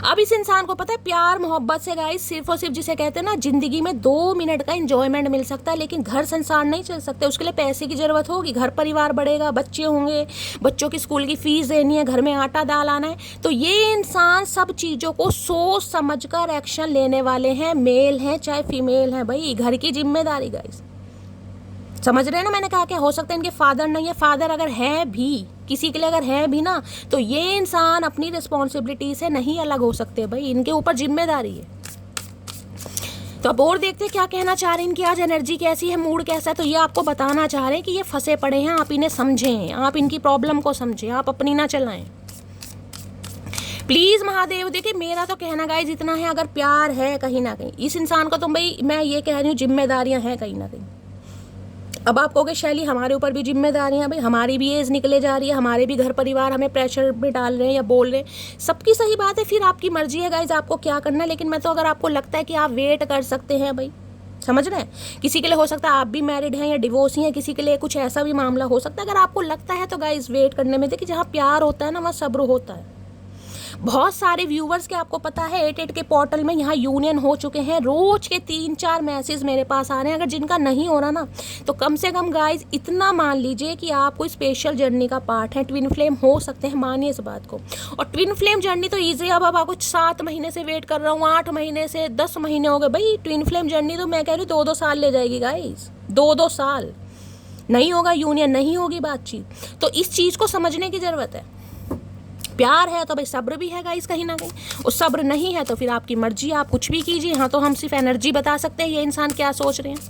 Speaker 1: अब इस इंसान को पता है प्यार मोहब्बत से गाइस सिर्फ और सिर्फ, जिसे कहते हैं ना जिंदगी में 2 मिनट का एंजॉयमेंट मिल सकता है, लेकिन घर संसार नहीं चल सकते। उसके लिए पैसे की जरूरत होगी, घर परिवार बढ़ेगा, बच्चे होंगे, बच्चों की स्कूल की फीस देनी है, घर में आटा दाल आना है, तो ये इंसान सब चीज़ों को सोच समझ कर एक्शन लेने वाले हैं, मेल हैं चाहे फीमेल हैं। भाई घर की जिम्मेदारी गाइस, समझ रहे हैं ना। मैंने कहा कि हो सकता है इनके फादर नहीं है, फादर अगर है भी, किसी के लिए अगर है भी ना, तो ये इंसान अपनी रिस्पॉन्सिबिलिटी से नहीं अलग हो सकते भाई, इनके ऊपर जिम्मेदारी है। तो अब और देखते हैं क्या कहना चाह रहे हैं, इनकी आज एनर्जी कैसी है, मूड कैसा है। तो ये आपको बताना चाह रहे हैं कि ये फंसे पड़े हैं, आप इन्हें समझें, आप इनकी प्रॉब्लम को समझें, आप अपनी ना चलाएं प्लीज़ महादेव। देखिए मेरा तो कहना गाइस इतना है, अगर प्यार है कहीं ना कहीं इस इंसान का, तो भाई मैं ये कह रही हूँ जिम्मेदारियाँ हैं कहीं ना कहीं। अब आप कहोगे शैली हमारे ऊपर भी जिम्मेदारियां, भाई हमारी भी एज निकले जा रही है, हमारे भी घर परिवार हमें प्रेशर में डाल रहे हैं या बोल रहे हैं, सबकी सही बात है, फिर आपकी मर्जी है गाइज आपको क्या करना है। लेकिन मैं तो, अगर आपको लगता है कि आप वेट कर सकते हैं भाई, समझ रहे हैं, किसी के लिए हो सकता है आप भी मैरिड हैं या डिवोर्स ही हैं, किसी के लिए कुछ ऐसा भी मामला हो सकता है, अगर आपको लगता है तो गाइज वेट करने में, देखिए जहाँ प्यार होता है ना वहाँ सब्र होता है। बहुत सारे व्यूवर्स के आपको पता है 88 के पोर्टल में यहाँ यूनियन हो चुके हैं, रोज के 3-4 मैसेज मेरे पास आ रहे हैं। अगर जिनका नहीं हो रहा ना, तो कम से कम गाइज इतना मान लीजिए कि आप कोई स्पेशल जर्नी का पार्ट है, ट्विन फ्लेम हो सकते हैं, मानिए इस बात को। और ट्विन फ्लेम जर्नी तो ईजी, अब आपको 7 महीने से वेट कर रहा हूँ, 8 महीने से 10 महीने हो गए, भाई ट्विन फ्लेम जर्नी तो मैं कह रही हूँ 2-2 साल ले जाएगी गाइज, 2-2 साल नहीं होगा यूनियन, नहीं होगी बातचीत। तो इस चीज़ को समझने की ज़रूरत है। प्यार है तो भाई सब्र भी है गाइस कहीं ना कहीं, और सब्र नहीं है तो फिर आपकी मर्जी, आप कुछ भी कीजिए। हाँ, तो हम सिर्फ एनर्जी बता सकते हैं ये इंसान क्या सोच रहे हैं।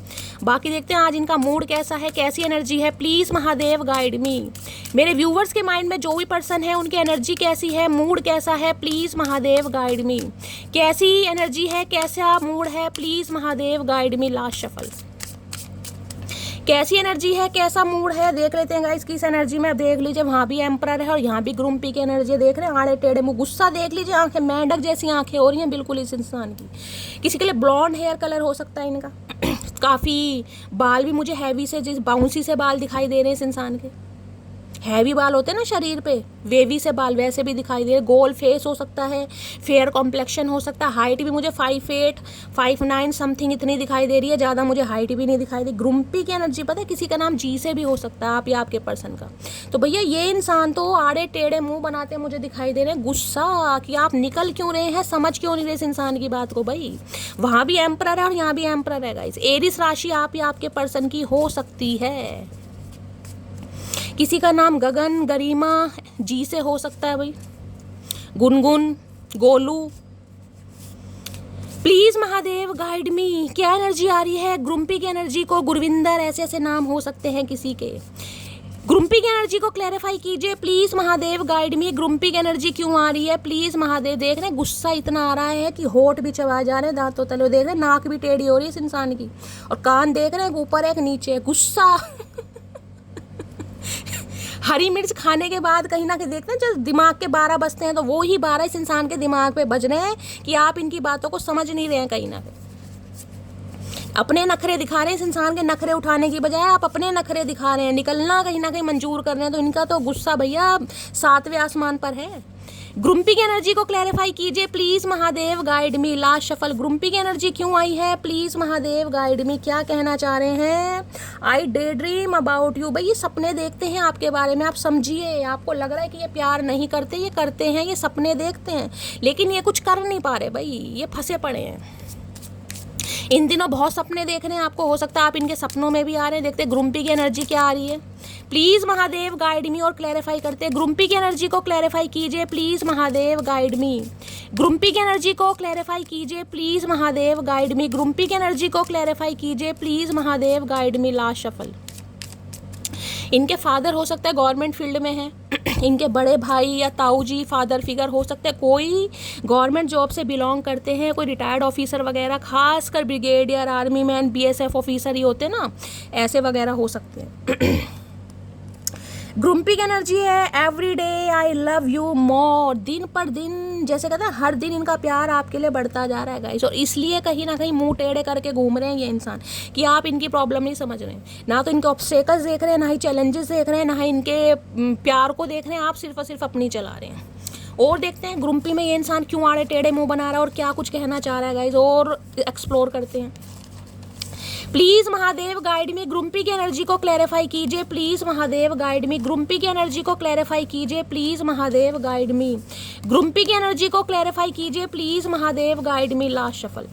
Speaker 1: बाकी देखते हैं आज इनका मूड कैसा है, कैसी एनर्जी है। प्लीज़ महादेव गाइड मी। मेरे व्यूवर्स के माइंड में जो भी पर्सन है उनकी एनर्जी कैसी है, मूड कैसा है, प्लीज़ महादेव गाइड मी। कैसी एनर्जी है, कैसा मूड है, please Mahadev guide me. Last shuffle. कैसी एनर्जी है, कैसा मूड है, देख लेते हैं गाइस किस एनर्जी में। अब देख लीजिए वहाँ भी एम्परर है और यहाँ भी ग्रुम्पी की एनर्जी देख रहे हैं, आड़े टेढ़े मुँह, गुस्सा देख लीजिए, आंखें मेंढक जैसी आंखें हो रही हैं बिल्कुल इस इंसान की। किसी के लिए ब्लॉन्ड हेयर कलर हो सकता है इनका। काफ़ी बाल भी मुझे हैवी से, जिस बाउंसी से बाल दिखाई दे रहे हैं इस इंसान के। हैवी बाल होते हैं ना शरीर पे, वेवी से बाल वैसे भी दिखाई दे रहे। गोल फेस हो सकता है, फेयर कॉम्प्लेक्शन हो सकता है। हाइट भी मुझे 5'8", 5'9" समथिंग इतनी दिखाई दे रही है, ज़्यादा मुझे हाइट भी नहीं दिखाई दी। ग्रुम्पी की एनर्जी पता है किसी का नाम जी से भी हो सकता है, आप या आपके पर्सन का। तो भैया ये इंसान तो आड़े टेढ़े मुंह बनाते मुझे दिखाई दे रहे हैं। गुस्सा कि आप निकल क्यों रहे हैं, समझ क्यों नहीं रहे इस इंसान की बात को भाई। वहाँ भी एम्परर है और यहाँ भी एम्परर है गाइस। एरिस राशि आप या आपके पर्सन की हो सकती है। किसी का नाम गगन, गरिमा जी से हो सकता है भाई, Gungun, Golu. Please Mahadev guide me. क्या एनर्जी आ रही है ग्रुम्पी की एनर्जी को, गुरविंदर, ऐसे ऐसे नाम हो सकते हैं किसी के। ग्रुम्पी की एनर्जी को क्लैरिफाई कीजिए please Mahadev guide me. Grumpy की एनर्जी क्यों आ रही है प्लीज महादेव। देख रहे हैं गुस्सा इतना आ रहा है कि होठ भी चबा जा रहे हैं, दांतों तले देख रहे हैं, नाक भी टेढ़ी हो रही है इस इंसान की, और कान देख रहे हैं ऊपर एक नीचे। गुस्सा हरी मिर्च खाने के बाद कहीं ना कहीं देखते हैं जब दिमाग के 12 बजते हैं तो वो ही 12 इस इंसान के दिमाग पे बज रहे हैं कि आप इनकी बातों को समझ नहीं रहे हैं। कहीं ना कहीं अपने नखरे दिखा रहे हैं इस इंसान के, नखरे उठाने की बजाय आप अपने नखरे दिखा रहे हैं, निकलना कहीं ना कहीं मंजूर कर रहे हैं। तो इनका तो गुस्सा भैया 7वें आसमान पर है। ग्रुम्पी की एनर्जी को क्लैरिफाई कीजिए please Mahadev guide me. Last shuffle. Grumpy की एनर्जी क्यों आई है प्लीज महादेव गाइड मी। क्या कहना चाह रहे हैं। आई डे ड्रीम अबाउट यू। भाई ये सपने देखते हैं आपके बारे में, आप समझिए। आपको लग रहा है कि ये प्यार नहीं करते, ये करते हैं, ये सपने देखते हैं, लेकिन ये कुछ कर नहीं पा रहे भाई, ये फंसे पड़े हैं। इन दिनों बहुत सपने देख रहे हैं, आपको हो सकता है आप इनके सपनों में भी आ रहे हैं। देखते हैं ग्रुम्पी की एनर्जी क्या आ रही है प्लीज महादेव गाइड मी, और क्लैरिफाई करते हैं। ग्रुम्पी की एनर्जी को क्लैरिफाई कीजिए please Mahadev guide me. Grumpy की एनर्जी को क्लैरिफाई कीजिए please Mahadev guide me. Grumpy की एनर्जी को क्लैरिफाई कीजिए please Mahadev guide me. Last shuffle. इनके फादर हो सकता है गवर्नमेंट फील्ड में है, इनके बड़े भाई या ताऊ जी फादर फिगर हो सकते हैं, कोई गवर्नमेंट जॉब से बिलोंग करते हैं, कोई रिटायर्ड ऑफिसर वगैरह, खासकर brigadier, army man, BSF officer ही होते हैं ना, ऐसे वगैरह हो सकते हैं। ग्रुम्पी की एनर्जी है every day I love you more. दिन पर दिन, जैसे कहते हैं हर दिन इनका प्यार आपके लिए बढ़ता जा रहा है गाइस, और इसलिए कहीं ना कहीं मुंह टेढ़े करके घूम रहे हैं ये इंसान कि आप इनकी प्रॉब्लम नहीं समझ रहे हैं। ना तो इनके ऑब्स्टेकल्स देख रहे हैं, ना ही चैलेंजेस देख रहे हैं, ना ही इनके प्यार को देख रहे हैं, आप सिर्फ और सिर्फ अपनी चला रहे हैं। और देखते हैं ग्रुम्पी में ये इंसान क्यों आड़े टेढ़े मुँह बना रहा है और क्या कुछ कहना चाह रहा है गाइस, और एक्सप्लोर करते हैं। Please Mahadev guide me. Grumpy की एनर्जी को क्लैरिफाई कीजिए please Mahadev guide me. Grumpy की एनर्जी को क्लैरिफाई कीजिए please Mahadev guide me. Grumpy की एनर्जी को क्लैरिफाई कीजिए please Mahadev guide me. Last shuffle.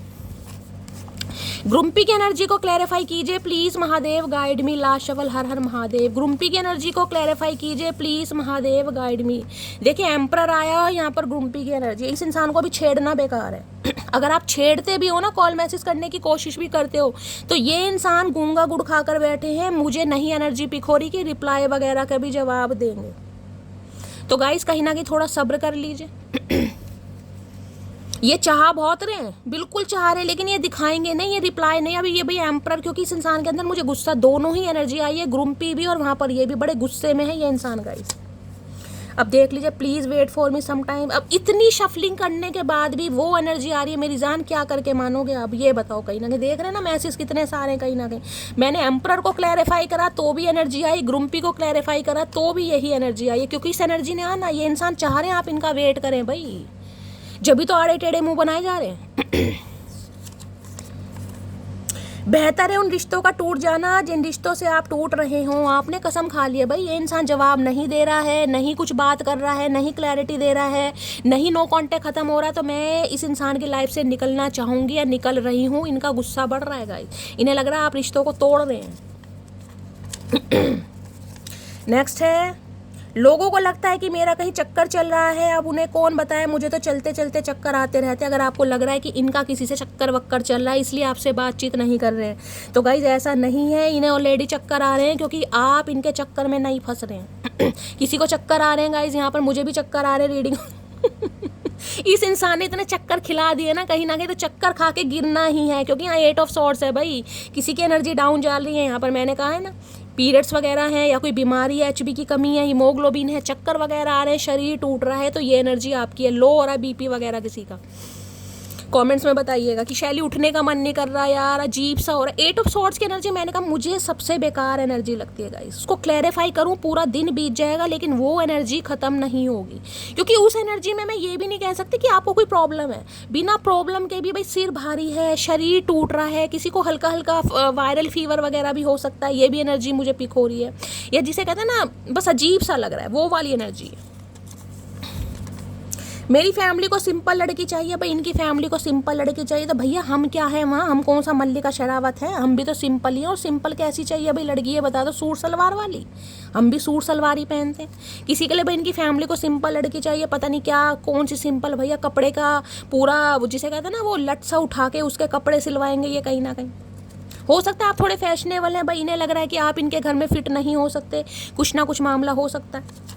Speaker 1: Grumpy की एनर्जी को क्लैरिफाई कीजिए please Mahadev guide me. Last shuffle. हर हर महादेव। ग्रुम्पी की एनर्जी को क्लैरिफाई कीजिए प्लीज महादेव गाइड मी। देखिए एम्परर आया और यहाँ पर ग्रुम्पी की एनर्जी। इस इंसान को भी छेड़ना बेकार है। अगर आप छेड़ते भी हो ना, कॉल मैसेज करने की कोशिश भी करते हो, तो ये इंसान गूंगा गुड़ खाकर बैठे हैं, मुझे नहीं एनर्जी पिक हो रही कि रिप्लाई वगैरह का भी जवाब देंगे। तो गाइस कहीं ना कहीं थोड़ा सब्र कर लीजिए। ये चाह बहुत रहे हैं, बिल्कुल चाह रहे हैं, लेकिन ये दिखाएंगे नहीं, ये रिप्लाई नहीं। अभी ये भाई एम्परर, क्योंकि इस इंसान के अंदर मुझे गुस्सा, दोनों ही एनर्जी आई है, ग्रुम्पी भी और वहाँ पर ये भी बड़े गुस्से में है ये इंसान गाइस। अब देख लीजिए please wait for me some time. अब इतनी शफलिंग करने के बाद भी वो एनर्जी आ रही है, मेरी जान क्या करके मानोगे अब ये बताओ। कहीं ना कहीं देख रहे हैं ना मैसेज कितने सारे हैं। कहीं ना कहीं मैंने एम्परर को क्लैरिफाई करा तो भी एनर्जी आई, ग्रुम्पी को क्लैरिफाई करा तो भी यही एनर्जी आई है, क्योंकि इस एनर्जी ने आना, ये इंसान चाह रहे हैं आप इनका वेट करें भाई, जब भी तो आड़े टेढ़े मुंह बनाए जा रहे हैं। बेहतर है उन रिश्तों का टूट जाना जिन रिश्तों से आप टूट रहे हो। आपने कसम खा ली है भाई, ये इंसान जवाब नहीं दे रहा है, नहीं कुछ बात कर रहा है, नहीं क्लैरिटी दे रहा है, नहीं नो कांटेक्ट खत्म हो रहा, तो मैं इस इंसान की लाइफ से निकलना चाहूँगी या निकल रही हूँ। इनका गुस्सा बढ़ रहा है गाइस, इन्हें लग रहा है आप रिश्तों को तोड़ रहे हैं। नेक्स्ट है लोगों को लगता है कि मेरा कहीं चक्कर चल रहा है, अब उन्हें कौन बताए, मुझे तो चलते चलते चक्कर आते रहते हैं। अगर आपको लग रहा है कि इनका किसी से चक्कर वक्कर चल रहा है इसलिए आपसे बातचीत नहीं कर रहे हैं, तो गाइज ऐसा नहीं है, इन्हें ऑलरेडी चक्कर आ रहे हैं क्योंकि आप इनके चक्कर में नहीं फंस रहे हैं। किसी को चक्कर आ रहे हैं गाइज, यहाँ पर मुझे भी चक्कर आ रहे हैं रीडिंग इस इंसान ने इतने चक्कर खिला दिए ना कहीं तो चक्कर खा के गिरना ही है, क्योंकि यहाँ 8 ऑफ सॉर्ड्स है भाई। किसी की एनर्जी डाउन जा रही है, यहाँ पर मैंने कहा है ना, पीरियड्स वगैरह हैं या कोई बीमारी है, एचबी की कमी है, हीमोग्लोबिन है, चक्कर वगैरह आ रहे हैं, शरीर टूट रहा है, तो ये एनर्जी आपकी है। लो हो रहा है बीपी वगैरह किसी का, कमेंट्स में बताइएगा कि शैली उठने का मन नहीं कर रहा यार, अजीब सा हो रहा है। 8 ऑफ सॉर्ड्स की एनर्जी मैंने कहा मुझे सबसे बेकार एनर्जी लगती है गाइस। उसको क्लैरिफाई करूं पूरा दिन बीत जाएगा लेकिन वो एनर्जी खत्म नहीं होगी, क्योंकि उस एनर्जी में मैं ये भी नहीं कह सकती कि आपको कोई प्रॉब्लम है। बिना प्रॉब्लम के भी भाई सिर भारी है, शरीर टूट रहा है, किसी को हल्का हल्का वायरल फीवर वगैरह भी हो सकता है, ये भी एनर्जी मुझे पिक हो रही है। या जिसे कहते हैं ना बस अजीब सा लग रहा है, वो वाली एनर्जी है। मेरी फैमिली को सिंपल लड़की चाहिए, भाई इनकी फैमिली को सिंपल लड़की चाहिए, तो भैया हम क्या है वहाँ, हम कौन सा मल्लिका शेरावत है, हम भी तो सिंपल ही हैं। और सिंपल कैसी चाहिए भाई लड़की, ये बता दो, सूट सलवार वाली? हम भी सूट सलवार ही पहनते हैं। किसी के लिए भाई इनकी फैमिली को सिंपल लड़की चाहिए, पता नहीं क्या कौन सी सिंपल, भैया कपड़े का पूरा जिसे कहते हैं ना वो लट सा उठा के उसके कपड़े सिलवाएंगे ये कहीं ना कहीं। हो सकता है आप थोड़े फैशनेबल हैं भाई, इन्हें लग रहा है कि आप इनके घर में फिट नहीं हो सकते, कुछ ना कुछ मामला हो सकता है।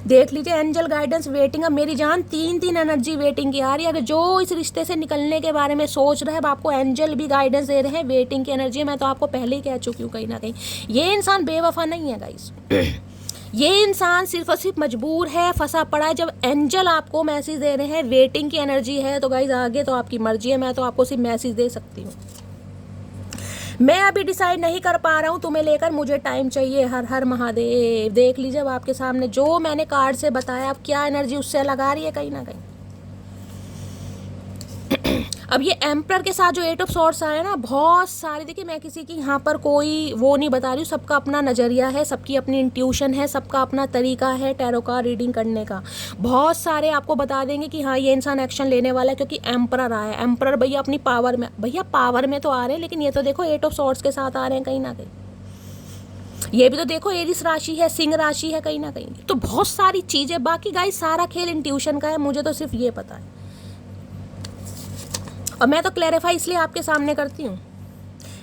Speaker 1: देख लीजिए एंजल गाइडेंस वेटिंग। अब मेरी जान 3 एनर्जी वेटिंग की आ रही है। अगर जो इस रिश्ते से निकलने के बारे में सोच रहे हैं, अब आपको एंजल भी गाइडेंस दे रहे हैं, वेटिंग की एनर्जी। मैं तो आपको पहले ही कह चुकी हूँ कहीं ना कहीं ये इंसान बेवफा नहीं है गाइस। ये इंसान सिर्फ और सिर्फ मजबूर है, फंसा पड़ा है। जब एंजल आपको मैसेज दे रहे हैं वेटिंग की एनर्जी है, तो गाइस आगे तो आपकी मर्जी है, मैं तो आपको सिर्फ मैसेज दे सकती हूँ। मैं अभी डिसाइड नहीं कर पा रहा हूँ तुम्हें लेकर, मुझे टाइम चाहिए। हर हर महादेव। देख लीजिए अब आपके सामने जो मैंने कार्ड से बताया, अब क्या एनर्जी उससे लगा रही है कहीं ना कहीं। अब ये एम्परर के साथ जो 8 ऑफ सॉर्ड्स आया ना, बहुत सारे, देखिए मैं किसी की यहाँ पर कोई वो नहीं बता रही हूँ, सबका अपना नज़रिया है, सबकी अपनी इंट्यूशन है, सबका अपना तरीका है टैरो का रीडिंग करने का। बहुत सारे आपको बता देंगे कि हाँ ये इंसान एक्शन लेने वाला है क्योंकि एम्परर आया है। एम्परर भैया अपनी पावर में, भैया पावर में तो आ रहे हैं, लेकिन ये तो देखो 8 ऑफ सॉर्ड्स के साथ आ रहे हैं कहीं ना कहीं। ये भी तो देखो एरिस राशि है, सिंह राशि है कहीं ना कहीं। तो बहुत सारी चीज़ें, बाकी गाइस सारा खेल इंट्यूशन का है, मुझे तो सिर्फ ये पता है। और मैं तो क्लैरिफाई इसलिए आपके सामने करती हूँ।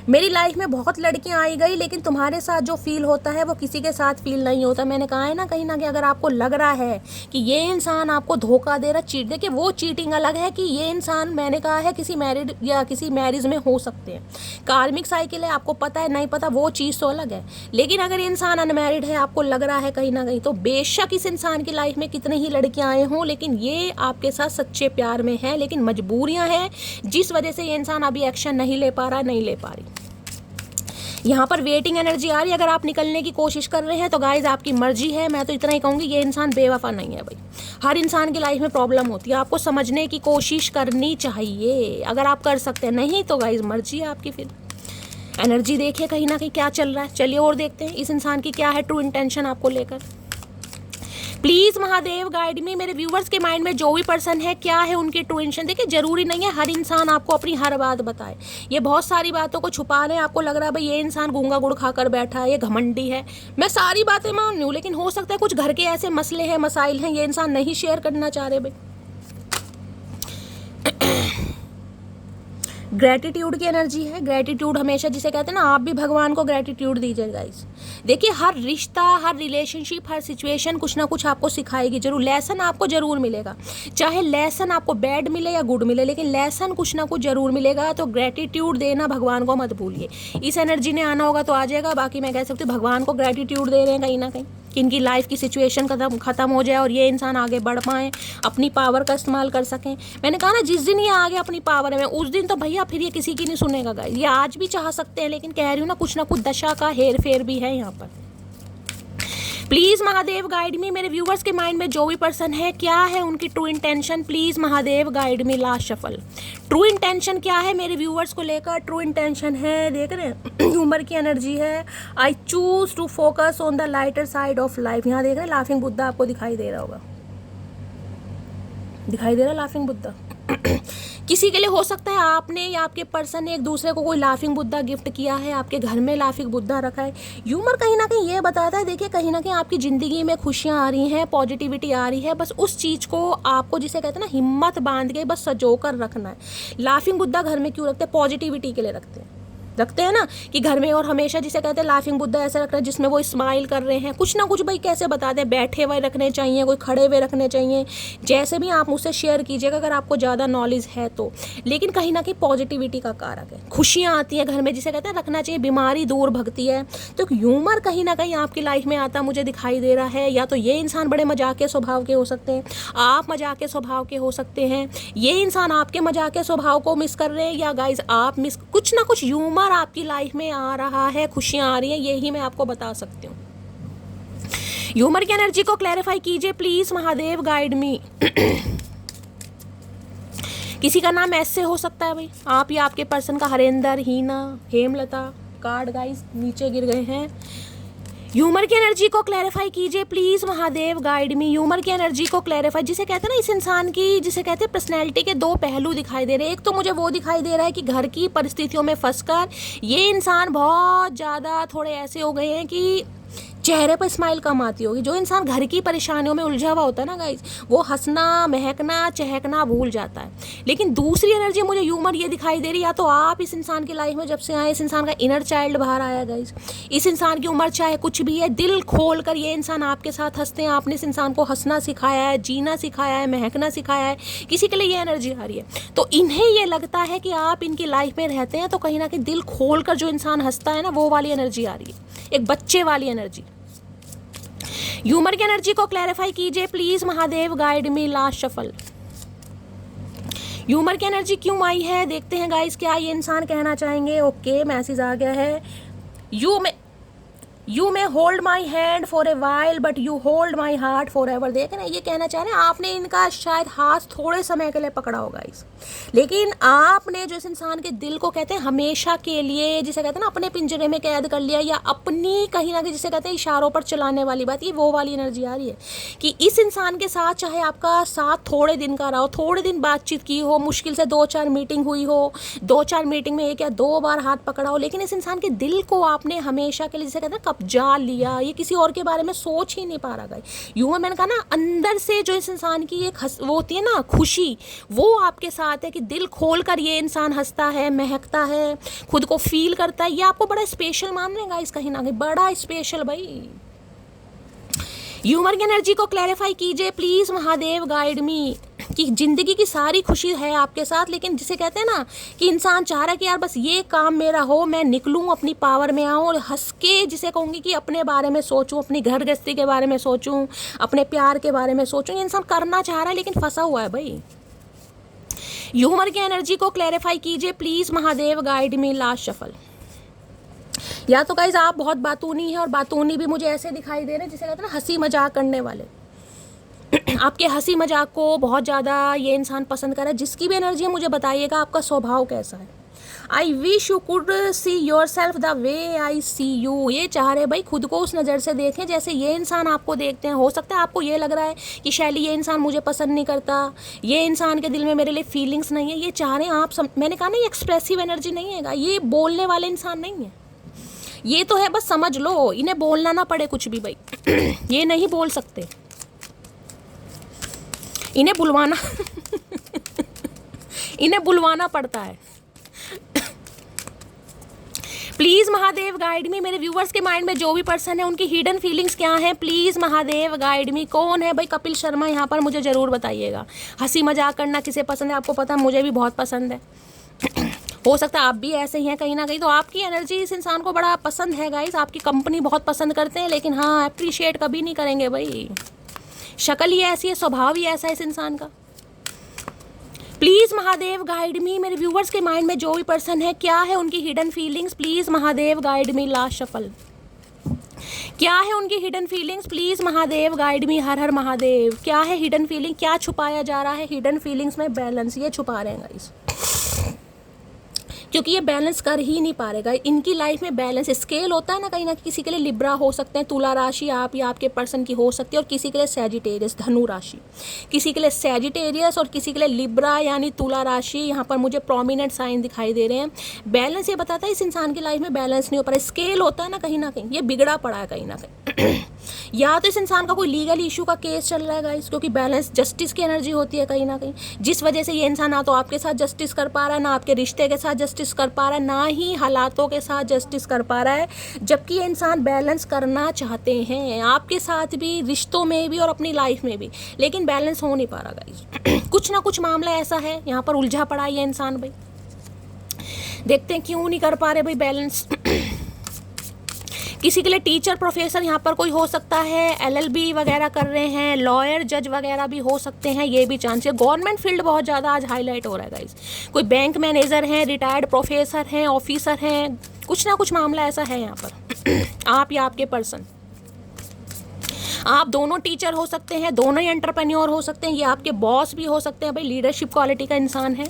Speaker 1: मेरी लाइफ में बहुत लड़कियां आई गई, लेकिन तुम्हारे साथ जो फील होता है वो किसी के साथ फील नहीं होता। मैंने कहा है ना कहीं ना कहीं अगर आपको लग रहा है कि ये इंसान आपको धोखा दे रहा, चीट दे के, वो चीटिंग अलग है कि ये इंसान, मैंने कहा है किसी मैरिड या किसी मैरिज में हो सकते हैं। कार्मिक साइकिल है, आपको पता है नहीं पता, वो चीज़ तो अलग है। लेकिन अगर इंसान अनमैरिड है, आपको लग रहा है कहीं ना कहीं, तो बेशक इस इंसान की लाइफ में कितनी ही लड़कियां आए हों, लेकिन ये आपके साथ सच्चे प्यार में है, लेकिन मजबूरियां हैं जिस वजह से ये इंसान अभी एक्शन नहीं ले पा रहा, नहीं ले पा रही। यहाँ पर वेटिंग एनर्जी आ रही है। अगर आप निकलने की कोशिश कर रहे हैं तो गाइज आपकी मर्जी है, मैं तो इतना ही कहूँगी ये इंसान बेवफा नहीं है भाई। हर इंसान की लाइफ में प्रॉब्लम होती है, आपको समझने की कोशिश करनी चाहिए अगर आप कर सकते हैं, नहीं तो गाइज मर्जी है आपकी। फिर एनर्जी देखिए कहीं ना कहीं क्या चल रहा है। चलिए और देखते हैं इस इंसान की क्या है ट्रू इंटेंशन आपको लेकर। प्लीज़ महादेव गाइड मी। मेरे व्यूवर्स के माइंड में जो भी पर्सन है, क्या है उनकी ट्रू इंटेंशन। देखिए जरूरी नहीं है हर इंसान आपको अपनी हर बात बताए, ये बहुत सारी बातों को छुपा रहे हैं। आपको लग रहा है भाई ये इंसान गूंगा गुड़ खाकर बैठा है, ये घमंडी है, मैं सारी बातें मान रही हूँ, लेकिन हो सकता है कुछ घर के ऐसे मसले हैं, मसाइल हैं, ये इंसान नहीं शेयर करना चाह रहे भाई। ग्रैटिट्यूड की एनर्जी है। ग्रैटिट्यूड हमेशा जिसे कहते हैं ना, आप भी भगवान को ग्रैटिट्यूड दीजिए गाइस। देखिए हर रिश्ता, हर रिलेशनशिप, हर सिचुएशन कुछ ना कुछ आपको सिखाएगी जरूर, लेसन आपको जरूर मिलेगा। चाहे लेसन आपको बैड मिले या गुड मिले, लेकिन लेसन कुछ ना कुछ जरूर मिलेगा। तो ग्रैटिट्यूड देना भगवान को मत भूलिए। इस एनर्जी ने आना होगा तो आ जाएगा। बाकी मैं कह सकती हूँ भगवान को ग्रैटिट्यूड दे रहे हैं कहीं ना कहीं कि इनकी लाइफ की सिचुएशन खत्म हो जाए और ये इंसान आगे बढ़ पाएँ, अपनी पावर का इस्तेमाल कर सकें। मैंने कहा ना जिस दिन ये आ गया अपनी पावर में, उस दिन तो भैया फिर ये किसी की नहीं सुनेगा गाइस। ये आज भी चाह सकते हैं, लेकिन कह रही हूँ ना कुछ दशा का हेर फेर भी है यहाँ पर। प्लीज़ महादेव गाइड मी। मेरे व्यूवर्स के माइंड में जो भी पर्सन है, क्या है उनकी true intention. Please Mahadev guide me. Last shuffle. True intention क्या है मेरे व्यूवर्स को लेकर। ट्रू इंटेंशन है, देख रहे हैं ह्यूमर की एनर्जी है। I choose to focus on the lighter side of life. यहाँ देख रहे हैं लाफिंग बुद्धा, आपको दिखाई दे रहा होगा, दिखाई दे रहा है लाफिंग बुद्धा। किसी के लिए हो सकता है आपने या आपके पर्सन ने एक दूसरे को कोई लाफिंग बुद्धा गिफ्ट किया है, आपके घर में लाफिंग बुद्धा रखा है। ह्यूमर कहीं ना कहीं ये बताता है, देखिए कहीं ना कहीं आपकी ज़िंदगी में खुशियाँ आ रही हैं, पॉजिटिविटी आ रही है, बस उस चीज़ को आपको जिसे कहते हैं ना हिम्मत बांध के बस सजो कर रखना है। लाफिंग बुद्धा घर में क्यों रखते हैं? पॉजिटिविटी के लिए रखते हैं ना, कि घर में और हमेशा जिसे कहते हैं लाफिंग बुद्धा ऐसा रख रहे हैं जिसमें वो स्माइल कर रहे हैं, कुछ ना कुछ भाई कैसे बता दें, बैठे हुए रखने चाहिए, कोई खड़े हुए रखने चाहिए, जैसे भी आप मुझसे शेयर कीजिएगा अगर आपको ज़्यादा नॉलेज है तो। लेकिन कहीं ना कहीं पॉजिटिविटी का कारक है, खुशियाँ आती हैं घर में जिसे कहते हैं रखना चाहिए, बीमारी दूर भगती है। तो ह्यूमर कहीं ना कहीं आपकी लाइफ में आता मुझे दिखाई दे रहा है। या तो ये इंसान बड़े मजाकिया स्वभाव के हो सकते हैं, आप मजाकिया स्वभाव के हो सकते हैं, ये इंसान आपके मजाकिया स्वभाव को मिस कर रहे हैं, या गाइज आप मिस, कुछ ना कुछ ह्यूमर आपकी लाइफ में आ रहा है, खुशियां आ रही हैं, यही मैं आपको बता सकती हूँ। ह्यूमर की एनर्जी को क्लैरिफाई कीजिए प्लीज, महादेव गाइड मी। किसी का नाम ऐसे हो सकता है भाई, आप या आपके पर्सन का हरेंद्र, हीना, हेमलता। कार्ड गाइस नीचे गिर गए हैं। ह्यूमर की एनर्जी को क्लैरिफाई कीजिए please, Mahadev guide me. Humour की एनर्जी को क्लैरिफाई, जिसे कहते हैं ना इस इंसान की जिसे कहते हैं पर्सनैलिटी के दो पहलू दिखाई दे रहे हैं। एक तो मुझे वो दिखाई दे रहा है कि घर की परिस्थितियों में फंसकर ये इंसान बहुत ज़्यादा थोड़े ऐसे हो गए हैं कि चेहरे पर स्माइल कम आती होगी। जो इंसान घर की परेशानियों में उलझा हुआ होता है ना गाइज, वो हंसना, महकना, चहकना भूल जाता है। लेकिन दूसरी एनर्जी मुझे ह्यूमर ये दिखाई दे रही, या तो आप इस इंसान की लाइफ में जब से आए, इस इंसान का इनर चाइल्ड बाहर आया गाइज। इस इंसान की उम्र चाहे कुछ भी है, दिल खोल कर ये इंसान आपके साथ हंसते हैं। आपने इस इंसान को हंसना सिखाया है, जीना सिखाया है, महकना सिखाया है। किसी के लिए ये एनर्जी आ रही है, तो इन्हें ये लगता है कि आप इनकी लाइफ में रहते हैं तो कहीं ना कहीं दिल खोल कर जो इंसान हंसता है ना, वो वाली एनर्जी आ रही है, एक बच्चे वाली एनर्जी। ह्यूमर की एनर्जी को क्लैरिफाई कीजिए please, Mahadev guide me. Last shuffle. Humour की एनर्जी क्यों आई है देखते हैं गाइस, क्या ये इंसान कहना चाहेंगे। ओके, मैसेज आ गया है। You may hold my hand for a while but you hold my heart for ever. देखें ना, ये कहना चाह रहे हैं आपने इनका शायद हाथ थोड़े समय के लिए पकड़ा होगा इस, लेकिन आपने जो इस इंसान के दिल को कहते हैं हमेशा के लिए, जिसे कहते हैं ना अपने पिंजरे में कैद कर लिया, या अपनी कहीं ना कहीं जिसे कहते हैं इशारों पर चलाने वाली बात, ये वो वाली एनर्जी आ रही है कि इस इंसान के साथ चाहे आपका साथ थोड़े दिन का रहा हो, थोड़े दिन बातचीत की हो, मुश्किल से 2-4 मीटिंग हुई हो, 2-4 मीटिंग में 1 या 2 बार हाथ पकड़ा हो, लेकिन इस इंसान के दिल को आपने हमेशा के लिए जिसे कहते हैं कब्जा लिया। ये किसी और के बारे में सोच ही नहीं पा रहा। ह्यूमन, मैंने कहा ना, अंदर से जो इस इंसान की एक वो होती है ना खुशी, वो आपके साथ है कि दिल खोल कर ये इंसान हंसता है, महकता है, खुद को फील करता है। ये आपको बड़ा स्पेशल मान लेगा इस, कहीं ना कहीं बड़ा स्पेशल भाई। ह्यूमर की एनर्जी को क्लैरिफाई कीजिए प्लीज, महादेव गाइड मी, कि जिंदगी की सारी खुशी है आपके साथ, लेकिन जिसे कहते हैं ना कि इंसान चाह रहा है कि यार बस ये काम मेरा हो, मैं निकलूं, अपनी पावर में आऊं और हंस के जिसे कहूँगी कि अपने बारे में सोचूं, अपनी घर गृहस्थी के बारे में सोचूं, अपने प्यार के बारे में सोचूं। ये इंसान करना चाह रहा है लेकिन फंसा हुआ है भाई। ह्यूमर की एनर्जी को क्लैरिफाई कीजिए please, Mahadev guide me. Last shuffle. या तो गाइज आप बहुत बातूनी है, और बातूनी भी मुझे ऐसे दिखाई दे रहे हैं जिसे कहते हैं ना हंसी मजाक करने वाले। आपके हंसी मजाक को बहुत ज़्यादा ये इंसान पसंद कर रहा है। जिसकी भी एनर्जी है मुझे बताइएगा आपका स्वभाव कैसा है। I wish you could see yourself the way I see you. ये चाह रहे भाई खुद को उस नज़र से देखें जैसे ये इंसान आपको देखते हैं। हो सकता है आपको ये लग रहा है कि शैली ये इंसान मुझे पसंद नहीं करता, ये इंसान के दिल में मेरे लिए फीलिंग्स नहीं है। ये चाह रहे हैं आप मैंने कहा ना, ये एक्सप्रेसिव एनर्जी नहीं है, ये बोलने वाले इंसान नहीं है। ये तो है बस समझ लो, इन्हें बोलना ना पड़े कुछ भी भाई। ये नहीं बोल सकते, इन्हें बुलवाना इन्हें बुलवाना पड़ता है। प्लीज़ महादेव गाइड मी। मेरे व्यूवर्स के माइंड में जो भी पर्सन है उनकी हिडन फीलिंग्स क्या है, प्लीज़ महादेव गाइड मी। कौन है भाई कपिल शर्मा यहाँ पर, मुझे ज़रूर बताइएगा। हंसी मजाक करना किसे पसंद है, आपको पता है मुझे भी बहुत पसंद है। हो सकता है आप भी ऐसे ही हैं कहीं ना कहीं, तो आपकी एनर्जी इस इंसान को बड़ा पसंद है गाइस, आपकी कंपनी बहुत पसंद करते हैं, लेकिन हाँ अप्रिशिएट कभी नहीं करेंगे भाई। शक्ल ही ऐसी है, स्वभाव ही ऐसा है इस इंसान का। प्लीज़ महादेव गाइड मी। मेरे व्यूवर्स के माइंड में जो भी पर्सन है, क्या है उनकी hidden feelings, please Mahadev guide me. Last shuffle. क्या है उनकी hidden feelings, please Mahadev guide me. हर हर महादेव। क्या है हिडन फीलिंग, क्या छुपाया जा रहा है हिडन फीलिंग्स में? बैलेंस, ये छुपा रहे हैं गाइस, क्योंकि ये बैलेंस कर ही नहीं पा रहेगा। इनकी लाइफ में बैलेंस स्केल होता है ना, कहीं ना किसी के लिए लिब्रा हो सकते हैं, तुला राशि आप या आपके पर्सन की हो सकती है, और किसी के लिए सैजिटेरियस धनु राशि, किसी के लिए सैजिटेरियस और किसी के लिए लिब्रा यानी तुला राशि। यहाँ पर मुझे प्रोमिनेंट साइन दिखाई दे रहे हैं। बैलेंस ये बताता है इस इंसान की लाइफ में बैलेंस नहीं हो पा रहा। स्केल होता है ना, कहीं ना कहीं ये बिगड़ा पड़ा है कहीं ना कहीं। या तो इस इंसान का कोई लीगल इशू का केस चल रहा है गाइस, क्योंकि बैलेंस जस्टिस की एनर्जी होती है कहीं ना कहीं, जिस वजह से ये इंसान ना तो आपके साथ जस्टिस कर पा रहा है, ना आपके रिश्ते के साथ जस्टिस कर पा रहा है, ना ही हालातों के साथ जस्टिस कर पा रहा है। जबकि ये इंसान बैलेंस करना चाहते हैं आपके साथ भी, रिश्तों में भी और अपनी लाइफ में भी, लेकिन बैलेंस हो नहीं पा रहा गाइस। कुछ ना कुछ मामला ऐसा है यहाँ पर उलझा पड़ा है ये इंसान भाई। देखते हैं क्यों नहीं कर पा रहे भाई बैलेंस। किसी के लिए टीचर प्रोफेसर यहाँ पर कोई हो सकता है, LLB वगैरह कर रहे हैं, लॉयर जज वगैरह भी हो सकते हैं, ये भी चांस है। गवर्नमेंट फील्ड बहुत ज़्यादा आज हाईलाइट हो रहा है गाइस। कोई बैंक मैनेजर हैं, रिटायर्ड प्रोफेसर हैं, ऑफिसर हैं, कुछ ना कुछ मामला ऐसा है यहाँ पर। आप या आपके पर्सन, आप दोनों टीचर हो सकते हैं, दोनों ही एंटरप्रेन्योर हो सकते हैं, ये आपके बॉस भी हो सकते हैं भाई, लीडरशिप क्वालिटी का इंसान है।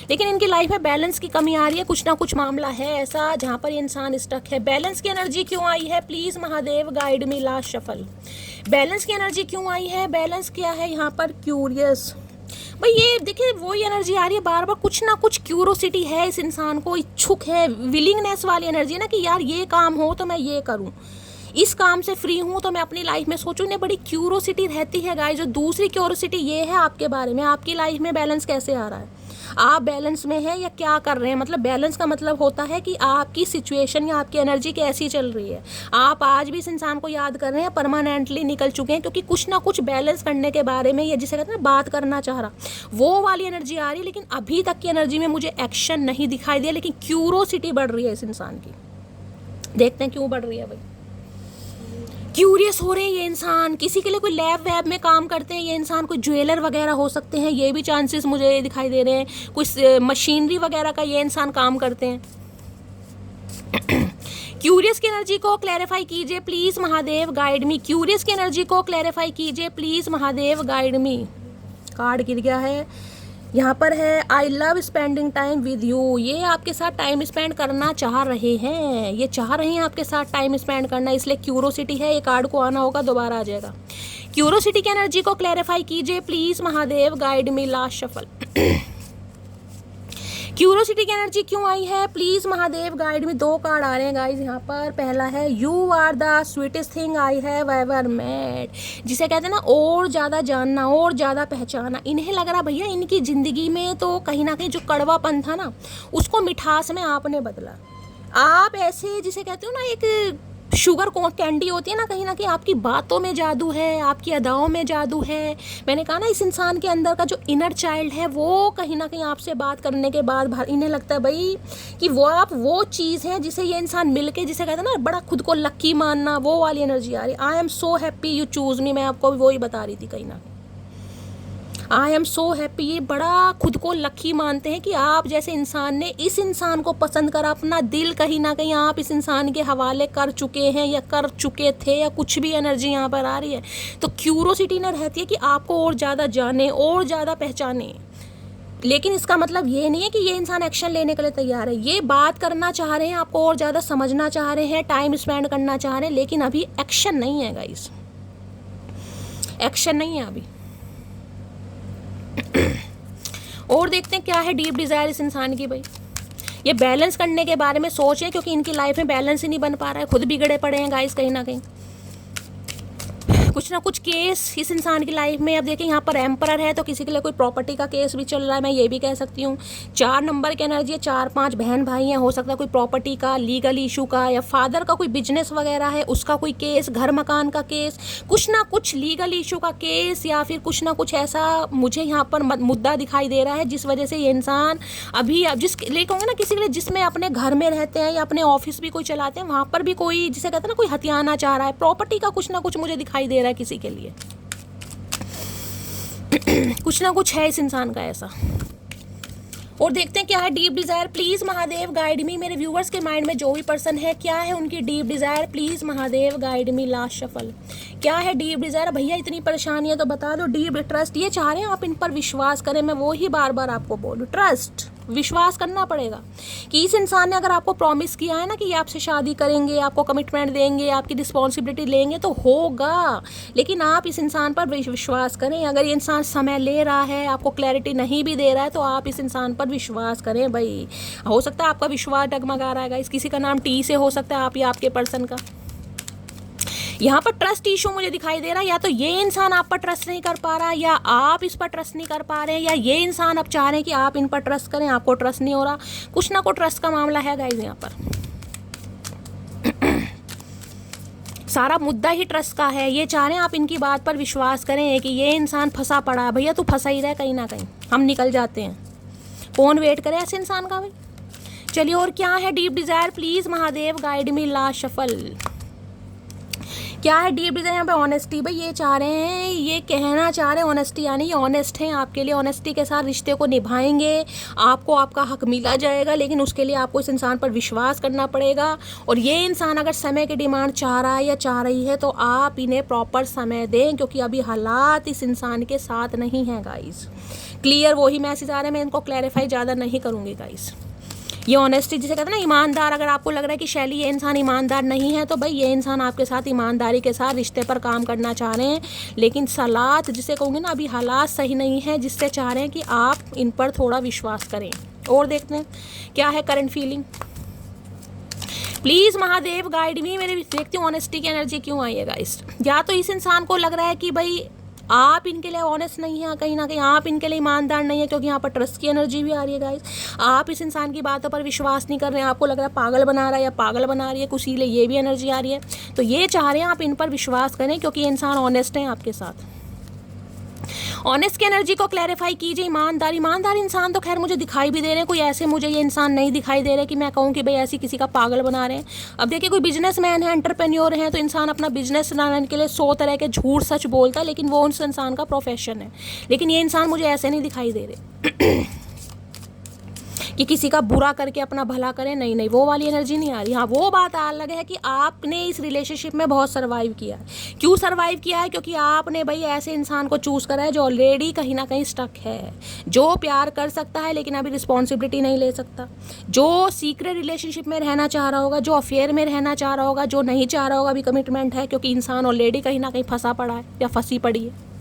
Speaker 1: लेकिन इनकी लाइफ में बैलेंस की कमी आ रही है। कुछ ना कुछ मामला है ऐसा जहाँ पर ये इंसान स्टक है। बैलेंस की एनर्जी क्यों आई है? Please Mahadev guide me last shuffle. Balance की एनर्जी क्यों आई है? बैलेंस क्या है यहाँ पर? क्यूरियस भाई। ये देखिए वही एनर्जी आ रही है बार बार, कुछ ना कुछ क्यूरोसिटी है इस इंसान को, इच्छुक है, विलिंगनेस वाली एनर्जी है ना कि यार ये काम हो तो मैं ये करूँ, इस काम से फ्री हूँ तो मैं अपनी लाइफ में सोचूं। ने बड़ी क्यूरोसिटी रहती है गाइस। जो दूसरी क्यूरोसिटी ये है आपके बारे में, आपकी लाइफ में बैलेंस कैसे आ रहा है, आप बैलेंस में हैं या क्या कर रहे हैं। मतलब बैलेंस का मतलब होता है कि आपकी सिचुएशन या आपकी एनर्जी कैसी चल रही है। आप आज भी इस इंसान को याद कर रहे हैं, परमानेंटली निकल चुके हैं, क्योंकि कुछ ना कुछ बैलेंस करने के बारे में, ये जिसे कहते हैं ना बात करना चाह रहा, वो वाली एनर्जी आ रही है। लेकिन अभी तक की एनर्जी में मुझे एक्शन नहीं दिखाई दिया, लेकिन क्यूरोसिटी बढ़ रही है इस इंसान की। देखते हैं क्यों बढ़ रही है भाई। क्यूरियस हो रहे हैं ये इंसान। किसी के लिए कोई लैब वैब में काम करते हैं ये इंसान, कोई ज्वेलर वगैरह हो सकते हैं, ये भी चांसेस मुझे दिखाई दे रहे हैं। कोई मशीनरी वगैरह का ये इंसान काम करते हैं। क्यूरियस की एनर्जी को क्लैरिफाई कीजिए please Mahadev guide me. Curious की एनर्जी को क्लैरिफाई कीजिए please Mahadev guide me. Card गिर गया है यहाँ पर है I love spending time with you. ये आपके साथ टाइम स्पेंड करना चाह रहे हैं, ये चाह रहे हैं आपके साथ टाइम स्पेंड करना, इसलिए क्यूरोसिटी है। ये कार्ड को आना होगा, दोबारा आ जाएगा। क्यूरोसिटी की एनर्जी को क्लैरिफाई कीजिए please Mahadev guide me last shuffle. Curiosity की एनर्जी क्यों आई है प्लीज महादेव गाइड में। 2 कार्ड आ रहे हैं गाइज यहाँ पर। पहला है you are the sweetest thing I have ever met, जिसे कहते हैं ना और ज़्यादा जानना और ज़्यादा पहचाना। इन्हें लग रहा भैया इनकी ज़िंदगी में तो कहीं ना कहीं जो कड़वापन था ना, उसको मिठास में आपने बदला। आप ऐसे जिसे कहते हो ना एक शुगर कैंडी होती है ना, कहीं आपकी बातों में जादू है, आपकी अदाओं में जादू है। मैंने कहा ना इस इंसान के अंदर का जो इनर चाइल्ड है वो कहीं ना कहीं आपसे बात करने के बाद इन्हें लगता है भाई कि वो आप वो चीज़ है जिसे ये इंसान मिलके, जिसे कहते हैं ना बड़ा खुद को लक्की मानना, वो वाली एनर्जी आ रही। I am so happy you choose me. मैं आपको वो ही बता रही थी कहीं ना, आई एम सो हैप्पी। ये बड़ा खुद को लकी मानते हैं कि आप जैसे इंसान ने इस इंसान को पसंद करा, अपना दिल कहीं ना कहीं आप इस इंसान के हवाले कर चुके हैं या कर चुके थे, या कुछ भी एनर्जी यहाँ पर आ रही है। तो क्यूरोसिटी ना रहती है कि आपको और ज़्यादा जाने और ज़्यादा पहचाने। लेकिन इसका मतलब ये नहीं है कि ये इंसान एक्शन लेने के लिए तैयार है। ये बात करना चाह रहे हैं, आपको और ज़्यादा समझना चाह रहे हैं, टाइम स्पेंड करना चाह रहे हैं, लेकिन अभी एक्शन नहीं है गाइस, एक्शन नहीं है अभी। और देखते हैं क्या है डीप डिज़ायर इस इंसान की भाई। ये बैलेंस करने के बारे में सोचें, क्योंकि इनकी लाइफ में बैलेंस ही नहीं बन पा रहा है, खुद बिगड़े पड़े हैं गाइस कहीं ना कहीं। कुछ ना कुछ केस इस इंसान की लाइफ में। अब देखिए यहाँ पर एम्परर है, तो किसी के लिए कोई प्रॉपर्टी का केस भी चल रहा है, मैं ये भी कह सकती हूँ। 4 नंबर की एनर्जी है, 4-5 बहन भाई हैं, हो सकता है कोई प्रॉपर्टी का, लीगल इशू का, या फादर का कोई बिजनेस वगैरह है उसका कोई केस, घर मकान का केस, कुछ ना कुछ लीगल इशू का केस, या फिर कुछ ना कुछ ऐसा मुझे यहाँ पर मुद्दा दिखाई दे रहा है जिस वजह से ये इंसान अभी जिस ले कहूँगा ना किसी के लिए जिसमें अपने घर में रहते हैं या अपने ऑफिस भी कोई चलाते हैं, वहाँ पर भी कोई जिसे कहते हैं ना कोई हथियाना चाह रहा है। प्रॉपर्टी का कुछ ना कुछ मुझे दिखाई दे रहा है किसी के लिए। कुछ ना कुछ है इस इंसान का ऐसा। और देखते हैं क्या है deep Dzire please Mahadev guide मी। मेरे व्यूवर्स के माइंड में जो भी पर्सन है, क्या है उनकी deep Dzire please Mahadev guide me last shuffle. क्या है डीप डिजायर भैया, इतनी परेशानी है तो बता दो। डीप ट्रस्ट, ये चाह रहे हैं आप इन पर विश्वास करें, मैं वो ही बार बार आपको बोलूं, ट्रस्ट। विश्वास करना पड़ेगा कि इस इंसान ने अगर आपको प्रॉमिस किया है ना कि ये आपसे शादी करेंगे, आपको कमिटमेंट देंगे, आपकी रिस्पॉन्सिबिलिटी लेंगे, तो होगा। लेकिन आप इस इंसान पर विश्वास करें। अगर ये इंसान समय ले रहा है, आपको क्लैरिटी नहीं भी दे रहा है, तो आप इस इंसान पर विश्वास करें भाई। हो सकता है आपका विश्वास डगमगा रहा है, किसी का नाम टी से हो सकता है, आप या आपके पर्सन का। यहाँ पर ट्रस्ट इशू मुझे दिखाई दे रहा है। या तो ये इंसान आप पर ट्रस्ट नहीं कर पा रहा, या आप इस पर ट्रस्ट नहीं कर पा रहे हैं, या ये इंसान अब चाह रहे हैं कि आप इन पर ट्रस्ट करें, आपको ट्रस्ट नहीं हो रहा। कुछ ना कुछ ट्रस्ट का मामला है गाइस यहाँ पर। सारा मुद्दा ही ट्रस्ट का है। ये चाह रहे हैं आप इनकी बात पर विश्वास करें कि ये इंसान फंसा पड़ा है। भैया तू फंसा ही रहा है कहीं ना कहीं, हम निकल जाते हैं। कौन वेट करे ऐसे इंसान का भाई। चलिए और क्या है deep Dzire, please Mahadev guide me last shuffle. क्या है डीप डिजायर यहाँ पे? ऑनेस्टी। भाई ये चाह रहे हैं, ये कहना चाह रहे हैं ऑनेस्टी, यानी ये ऑनेस्ट हैं आपके लिए, ऑनेस्टी के साथ रिश्ते को निभाएंगे, आपको आपका हक मिला जाएगा, लेकिन उसके लिए आपको इस इंसान पर विश्वास करना पड़ेगा। और ये इंसान अगर समय की डिमांड चाह रहा है या चाह रही है, तो आप इन्हें प्रॉपर समय दें, क्योंकि अभी हालात इस इंसान के साथ नहीं हैं गाइस। क्लियर वही मैसेज आ रहे हैं, मैं इनको क्लैरिफाई ज़्यादा नहीं करूँगी गाइस। ये ऑनेस्टी जिसे कहते हैं ना ईमानदार, अगर आपको लग रहा है कि शैली ये इंसान ईमानदार नहीं है, तो भाई ये इंसान आपके साथ ईमानदारी के साथ रिश्ते पर काम करना चाह रहे हैं, लेकिन हालात जिसे कहूँगी ना, अभी हालात सही नहीं है, जिससे चाह रहे हैं कि आप इन पर थोड़ा विश्वास करें। और देखते हैं क्या है current feeling. Please Mahadev guide मी। मेरे देखती हूँ ऑनेस्टी की एनर्जी क्यों आई है गाइस। या तो इस इंसान को लग रहा है कि भाई आप इनके लिए ऑनेस्ट नहीं हैं, कहीं ना कहीं आप इनके लिए ईमानदार नहीं है, क्योंकि यहाँ पर ट्रस्ट की एनर्जी भी आ रही है गाइस। आप इस इंसान की बातों पर विश्वास नहीं कर रहे हैं, आपको लग रहा है पागल बना रहा है या पागल बना रही है, कुछ ही लिए ये भी एनर्जी आ रही है। तो ये चाह रहे हैं आप इन पर विश्वास करें, क्योंकि ये इंसान ऑनेस्ट है आपके साथ। ऑनेस्ट की एनर्जी को क्लैरिफाई कीजिए। ईमानदार इंसान तो खैर मुझे दिखाई भी दे रहे हैं, कोई ऐसे मुझे ये इंसान नहीं दिखाई दे रहे कि मैं कहूँ कि भाई ऐसी किसी का पागल बना रहे हैं। अब देखिए कोई बिजनेसमैन है, एंटरप्रेन्योर है, तो इंसान अपना बिजनेस चलाने के लिए 100 तरह के झूठ सच बोलता है, लेकिन वो उस इंसान का प्रोफेशन है। लेकिन ये इंसान मुझे ऐसे नहीं दिखाई दे रहे कि किसी का बुरा करके अपना भला करें, नहीं नहीं, वो वाली एनर्जी नहीं आ रही। हाँ वो बात अलग है कि आपने इस रिलेशनशिप में बहुत सर्वाइव किया है। क्यों सर्वाइव किया है? क्योंकि आपने भाई ऐसे इंसान को चूज़ करा है जो ऑलरेडी कहीं ना कहीं स्टक है, जो प्यार कर सकता है लेकिन अभी रिस्पॉन्सिबिलिटी नहीं ले सकता, जो सीक्रेट रिलेशनशिप में रहना चाह रहा होगा, जो अफेयर में रहना चाह रहा होगा, जो नहीं चाह रहा होगा अभी कमिटमेंट है, क्योंकि इंसान ऑलरेडी कहीं ना कहीं फंसा पड़ा है या फंसी पड़ी है।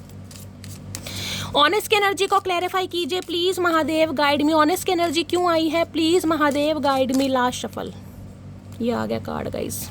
Speaker 1: ऑनेस्ट की एनर्जी को क्लैरिफाई कीजिए please Mahadev guide me. Honest की एनर्जी क्यों आई है? Please Mahadev guide me last shuffle. ये आ गया card guys.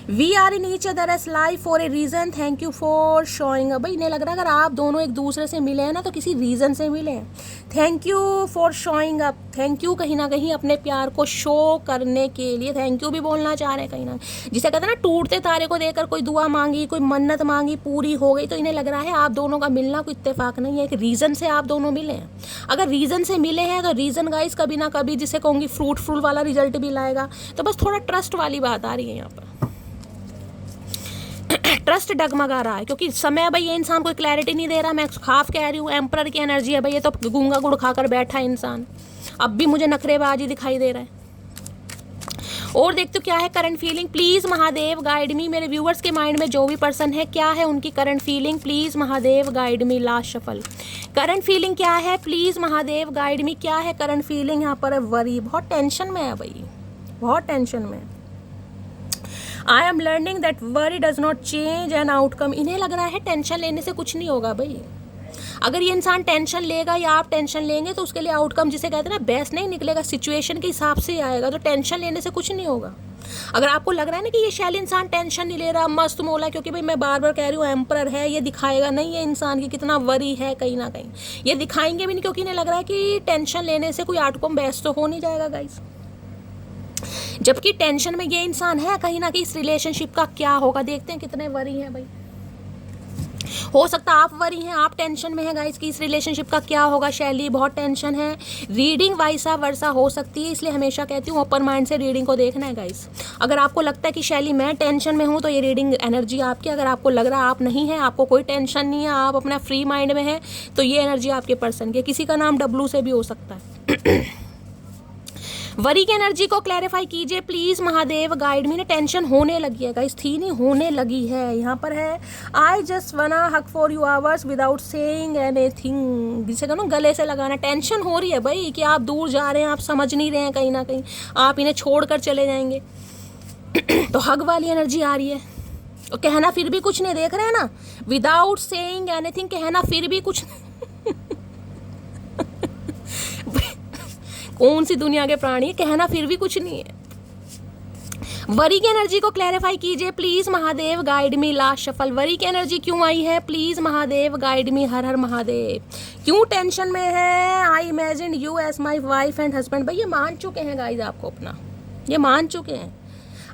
Speaker 1: We are in each other's life for a reason, thank you for showing up. भाई इन्हें लग रहा है अगर आप दोनों एक दूसरे से मिले हैं ना, तो किसी रीज़न से मिले हैं। Thank you for showing up, thank you कहीं ना कहीं अपने प्यार को शो करने के लिए थैंक यू भी बोलना चाह रहे हैं कहीं ना। जिसे कहते हैं ना टूटते तारे को देखकर कोई दुआ मांगी, कोई मन्नत मांगी, पूरी हो गई। तो इन्हें लग रहा है आप दोनों का मिलना कोई इत्तेफाक नहीं है, एक रीज़न से आप दोनों मिले हैं। अगर रीज़न से मिले हैं तो रीज़न गाइस कभी ना कभी जिसे कहूँगी फ्रूटफुल वाला रिजल्ट भी लाएगा। तो बस थोड़ा ट्रस्ट वाली बात आ रही है यहाँ पर। ट्रस्ट डगमगा रहा है क्योंकि समय भाई ये इंसान कोई क्लैरिटी नहीं दे रहा। मैं खाफ कह रही हूँ, एम्परर की एनर्जी है भाई, ये तो गूंगा गुड़ खाकर बैठा है इंसान, अब भी मुझे नखरेबाजी दिखाई दे रहा है। और देखते हो क्या है current feeling. Please Mahadev guide मी। मेरे व्यूअर्स के माइंड में जो भी पर्सन है, क्या है उनकी current feeling? Please Mahadev guide me last shuffle. Current feeling क्या है? Please Mahadev guide me. क्या है करंट फीलिंग? यहाँ पर है वरी, बहुत टेंशन में है भाई, बहुत टेंशन में। I am learning that worry does not change an outcome. इन्हें लग रहा है टेंशन लेने से कुछ नहीं होगा भाई। अगर ये इंसान टेंशन लेगा या आप टेंशन लेंगे तो उसके लिए आउटकम जिसे कहते हैं ना बेस्ट नहीं निकलेगा, सिचुएशन के हिसाब से ही आएगा। तो टेंशन लेने से कुछ नहीं होगा। अगर आपको लग रहा है ना कि ये शैली इंसान टेंशन नहीं ले रहा, मस्त मोला, क्योंकि भाई मैं बार बार कह रही हूँ एम्परर है, ये दिखाएगा नहीं है इंसान की कितना वरी है कहीं ना कहीं। ये दिखाएंगे भी नहीं क्योंकि इन्हें लग रहा है कि टेंशन लेने से कोई आउटकम बेस्ट तो हो नहीं जाएगा गाइस। जबकि टेंशन में ये इंसान है कहीं ना कहीं इस रिलेशनशिप का क्या होगा। देखते हैं कितने वरी हैं भाई। हो सकता है आप वरी हैं, आप टेंशन में हैं गाइस कि इस रिलेशनशिप का क्या होगा। शैली बहुत टेंशन है। रीडिंग वाइसा वर्सा हो सकती है, इसलिए हमेशा कहती हूँ ओपन माइंड से रीडिंग को देखना है गाइस। अगर आपको लगता है कि शैली मैं टेंशन में हूँ तो ये रीडिंग एनर्जी आपकी। अगर आपको लग रहा है आप नहीं है, आपको कोई टेंशन नहीं है, आप अपना फ्री माइंड में है, तो ये एनर्जी आपके पर्सन की। किसी का नाम डब्लू से भी हो सकता है। वरी की एनर्जी को क्लैरिफाई कीजिए please Mahadev, guide me. Tension होने लगी है गाइस, थी नहीं, होने लगी है। यहाँ पर है आई जस्ट वना हक for you hours without saying anything, जिसे कहना गले से लगाना। टेंशन हो रही है भाई कि आप दूर जा रहे हैं, आप समझ नहीं रहे हैं, कहीं ना कहीं आप इन्हें छोड़कर चले जाएंगे। तो हग वाली एनर्जी आ रही है, और कहना फिर भी कुछ नहीं, देख रहे हैं ना, विदाउट सेइंग एनीथिंग, कहना फिर भी कुछ कौन सी दुनिया के प्राणी है, कहना फिर भी कुछ नहीं है। वरी की एनर्जी को क्लैरिफाई कीजिए please Mahadev, guide me. Last shuffle, worry की एनर्जी क्यों आई है, प्लीज महादेव गाइड मी। हर हर महादेव। क्यों टेंशन में है, I imagine you as my wife and husband. भाई ये मान चुके हैं गाइज आपको अपना, ये मान चुके हैं।